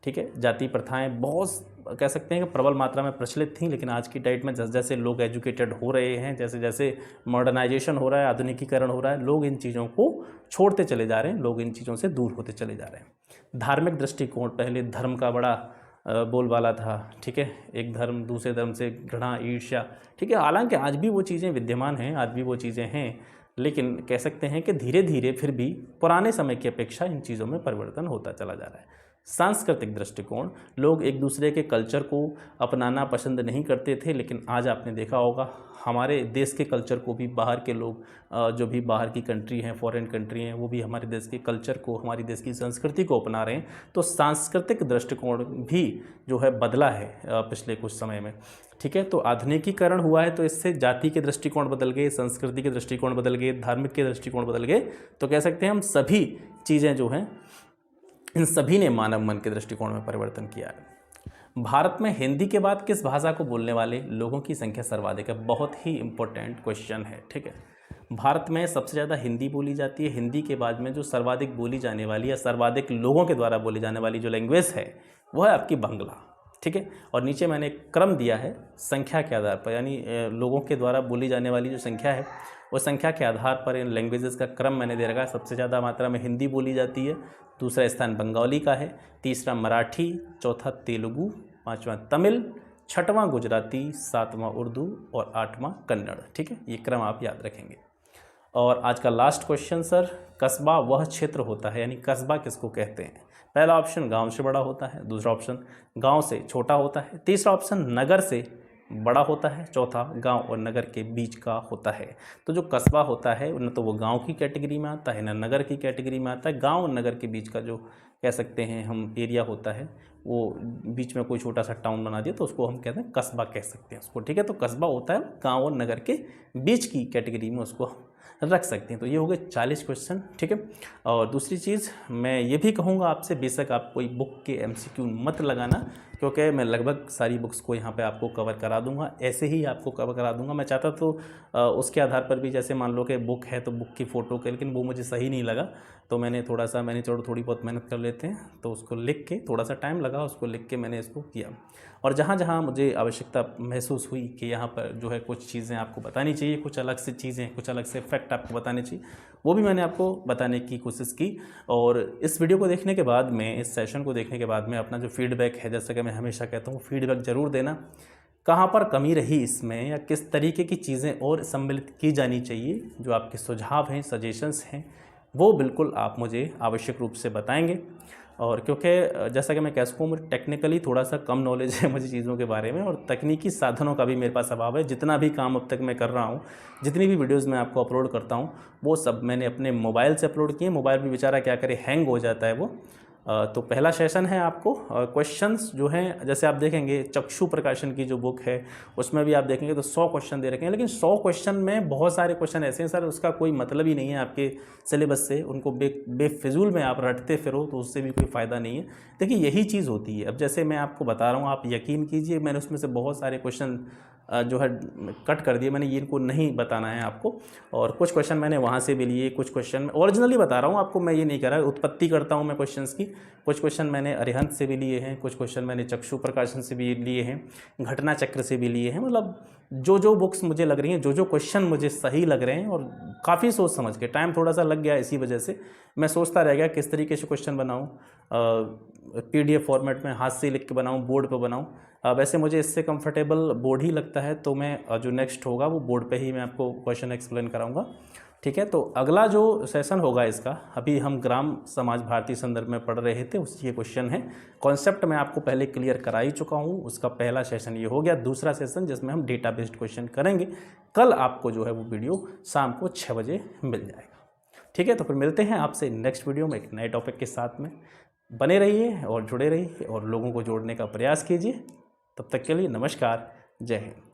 ठीक है, जाति प्रथाएं बहुत कह सकते हैं कि प्रबल मात्रा में प्रचलित थी, लेकिन आज की डेट में जैसे जैसे लोग एजुकेटेड हो रहे हैं, जैसे जैसे मॉडर्नाइजेशन हो रहा है, आधुनिकीकरण हो रहा है, लोग इन चीज़ों को छोड़ते चले जा रहे हैं, लोग इन चीज़ों से दूर होते चले जा रहे हैं। धार्मिक दृष्टिकोण, पहले धर्म का बड़ा बोलबाला था, ठीक है, एक धर्म दूसरे धर्म से घृणा, ईर्ष्या, ठीक है। हालांकि आज भी वो चीज़ें विद्यमान हैं, आज भी वो चीज़ें हैं, लेकिन कह सकते हैं कि धीरे धीरे फिर भी पुराने समय की अपेक्षा इन चीज़ों में परिवर्तन होता चला जा रहा है। सांस्कृतिक दृष्टिकोण, लोग एक दूसरे के कल्चर को अपनाना पसंद नहीं करते थे, लेकिन आज आपने देखा होगा हमारे देश के कल्चर को भी बाहर के लोग, जो भी बाहर की कंट्री हैं, फॉरेन कंट्री हैं, वो भी हमारे देश के कल्चर को, हमारी देश की संस्कृति को अपना रहे हैं। तो सांस्कृतिक दृष्टिकोण भी जो है बदला है पिछले कुछ समय में, ठीक है। तो आधुनिकीकरण हुआ है, तो इससे जाति के दृष्टिकोण बदल गए, संस्कृति के दृष्टिकोण बदल गए, धार्मिक के दृष्टिकोण बदल गए। तो कह सकते हैं हम सभी चीज़ें जो हैं, इन सभी ने मानव मन के दृष्टिकोण में परिवर्तन किया है। भारत में हिंदी के बाद किस भाषा को बोलने वाले लोगों की संख्या सर्वाधिक है? बहुत ही इंपॉर्टेंट क्वेश्चन है, ठीक है। भारत में सबसे ज़्यादा हिंदी बोली जाती है। हिंदी के बाद में जो सर्वाधिक बोली जाने वाली या सर्वाधिक लोगों के द्वारा बोली जाने वाली जो लैंग्वेज है वो है आपकी बांग्ला, ठीक है। और नीचे मैंने एक क्रम दिया है संख्या के आधार पर, यानी लोगों के द्वारा बोली जाने वाली जो संख्या है वो संख्या के आधार पर इन लैंग्वेजेस का क्रम मैंने दे रखा है। सबसे ज़्यादा मात्रा में हिंदी बोली जाती है, दूसरा स्थान बंगाली का है, तीसरा मराठी, चौथा तेलुगु, पांचवा तमिल, छठवां गुजराती, सातवां उर्दू और आठवां कन्नड़, ठीक है। ये क्रम आप याद रखेंगे। और आज का लास्ट क्वेश्चन सर, कस्बा वह क्षेत्र होता है, यानी कस्बा किसको कहते हैं? पहला ऑप्शन गांव से बड़ा होता है, दूसरा ऑप्शन गांव से छोटा होता है, तीसरा ऑप्शन नगर से बड़ा होता है, चौथा गांव और नगर के बीच का होता है। तो जो कस्बा होता है न तो वो गांव की कैटेगरी में आता है न नगर की कैटेगरी में आता है। गांव और नगर के बीच का जो कह सकते हैं हम एरिया होता है, वो बीच में कोई छोटा सा टाउन बना दिया तो उसको हम कहते हैं कस्बा कह सकते हैं उसको, ठीक है। तो कस्बा होता है गांव और नगर के बीच की कैटेगरी में उसको रख सकते हैं। तो ये हो गए 40 क्वेश्चन, ठीक है। और दूसरी चीज़ मैं ये भी कहूँगा आपसे, बेशक आप कोई बुक के MCQ मत लगाना, क्योंकि मैं लगभग सारी बुक्स को यहाँ पे आपको कवर करा दूंगा, ऐसे ही आपको कवर करा दूंगा। मैं चाहता तो उसके आधार पर भी, जैसे मान लो कि बुक है तो बुक की फ़ोटो के, लेकिन वो मुझे सही नहीं लगा तो मैंने चलो थोड़ी बहुत मेहनत कर लेते हैं, तो उसको लिख के, थोड़ा सा टाइम लगा उसको लिख के मैंने इसको किया। और जहाँ जहाँ मुझे आवश्यकता महसूस हुई कि यहाँ पर जो है कुछ चीज़ें आपको बतानी चाहिए, कुछ अलग से चीज़ें, कुछ अलग से फैक्ट आपको बताने चाहिए, वो भी मैंने आपको बताने की कोशिश की। और इस वीडियो को देखने के बाद में, इस सेशन को देखने के बाद में अपना जो फीडबैक है, जैसा कि मैं हमेशा कहता हूँ, फीडबैक ज़रूर देना, कहाँ पर कमी रही इसमें या किस तरीके की चीज़ें और सम्मिलित की जानी चाहिए, जो आपके सुझाव हैं, सजेशंस हैं, वो बिल्कुल आप मुझे आवश्यक रूप से बताएंगे। और क्योंकि जैसा कि मैं कह सकूँ, टेक्निकली थोड़ा सा कम नॉलेज है मुझे चीज़ों के बारे में, और तकनीकी साधनों का भी मेरे पास अभाव है। जितना भी काम अब तक मैं कर रहा हूँ, जितनी भी वीडियोज़ मैं आपको अपलोड करता हूँ, वो सब मैंने अपने मोबाइल से अपलोड किए। मोबाइल भी बेचारा क्या करे, हैंग हो जाता है वो। तो पहला सेशन है आपको क्वेश्चंस जो हैं, जैसे आप देखेंगे चक्षु प्रकाशन की जो बुक है उसमें भी आप देखेंगे तो 100 क्वेश्चन दे रखे हैं, लेकिन 100 क्वेश्चन में बहुत सारे क्वेश्चन ऐसे हैं सर, उसका कोई मतलब ही नहीं है आपके सिलेबस से, उनको बेफिजूल में आप रटते फिरो तो उससे भी कोई फ़ायदा नहीं है। देखिए यही चीज़ होती है। अब जैसे मैं आपको बता रहा हूँ, आप यकीन कीजिए, मैंने उसमें से बहुत सारे क्वेश्चन जो है कट कर दिए, मैंने ये इनको नहीं बताना है आपको। और कुछ क्वेश्चन मैंने वहाँ से भी लिए, कुछ क्वेश्चन ओरिजिनली बता रहा हूँ आपको, मैं ये नहीं कह रहा, उत्पत्ति करता हूँ मैं क्वेश्चंस की। कुछ क्वेश्चन मैंने अरिहंत से भी लिए हैं, कुछ क्वेश्चन मैंने चक्षु प्रकाशन से भी लिए हैं, घटना चक्र से भी लिए हैं। मतलब जो जो बुक्स मुझे लग रही हैं, जो जो क्वेश्चन मुझे सही लग रहे हैं, और काफ़ी सोच समझ के, टाइम थोड़ा सा लग गया इसी वजह से, मैं सोचता रह गया किस तरीके से क्वेश्चन बनाऊँ, PDF फॉर्मेट में हाथ से लिख के बनाऊँ, बोर्ड पर बनाऊँ। वैसे मुझे इससे कंफर्टेबल बोर्ड ही लगता है, तो मैं जो नेक्स्ट होगा वो बोर्ड पे ही मैं आपको क्वेश्चन एक्सप्लेन कराऊंगा, ठीक है। तो अगला जो सेशन होगा इसका, अभी हम ग्राम समाज भारतीय संदर्भ में पढ़ रहे थे, उसी ये क्वेश्चन है। कॉन्सेप्ट मैं आपको पहले क्लियर करा ही चुका हूँ, उसका पहला सेशन ये हो गया। दूसरा सेशन जिसमें हम डेटा बेस्ड क्वेश्चन करेंगे, कल आपको जो है वो वीडियो शाम को 6 बजे मिल जाएगा, ठीक है। तो फिर मिलते हैं आपसे नेक्स्ट वीडियो में एक नए टॉपिक के साथ में। बने रहिए और जुड़े रहिए और लोगों को जोड़ने का प्रयास कीजिए। तब तक के लिए नमस्कार, जय हिंद।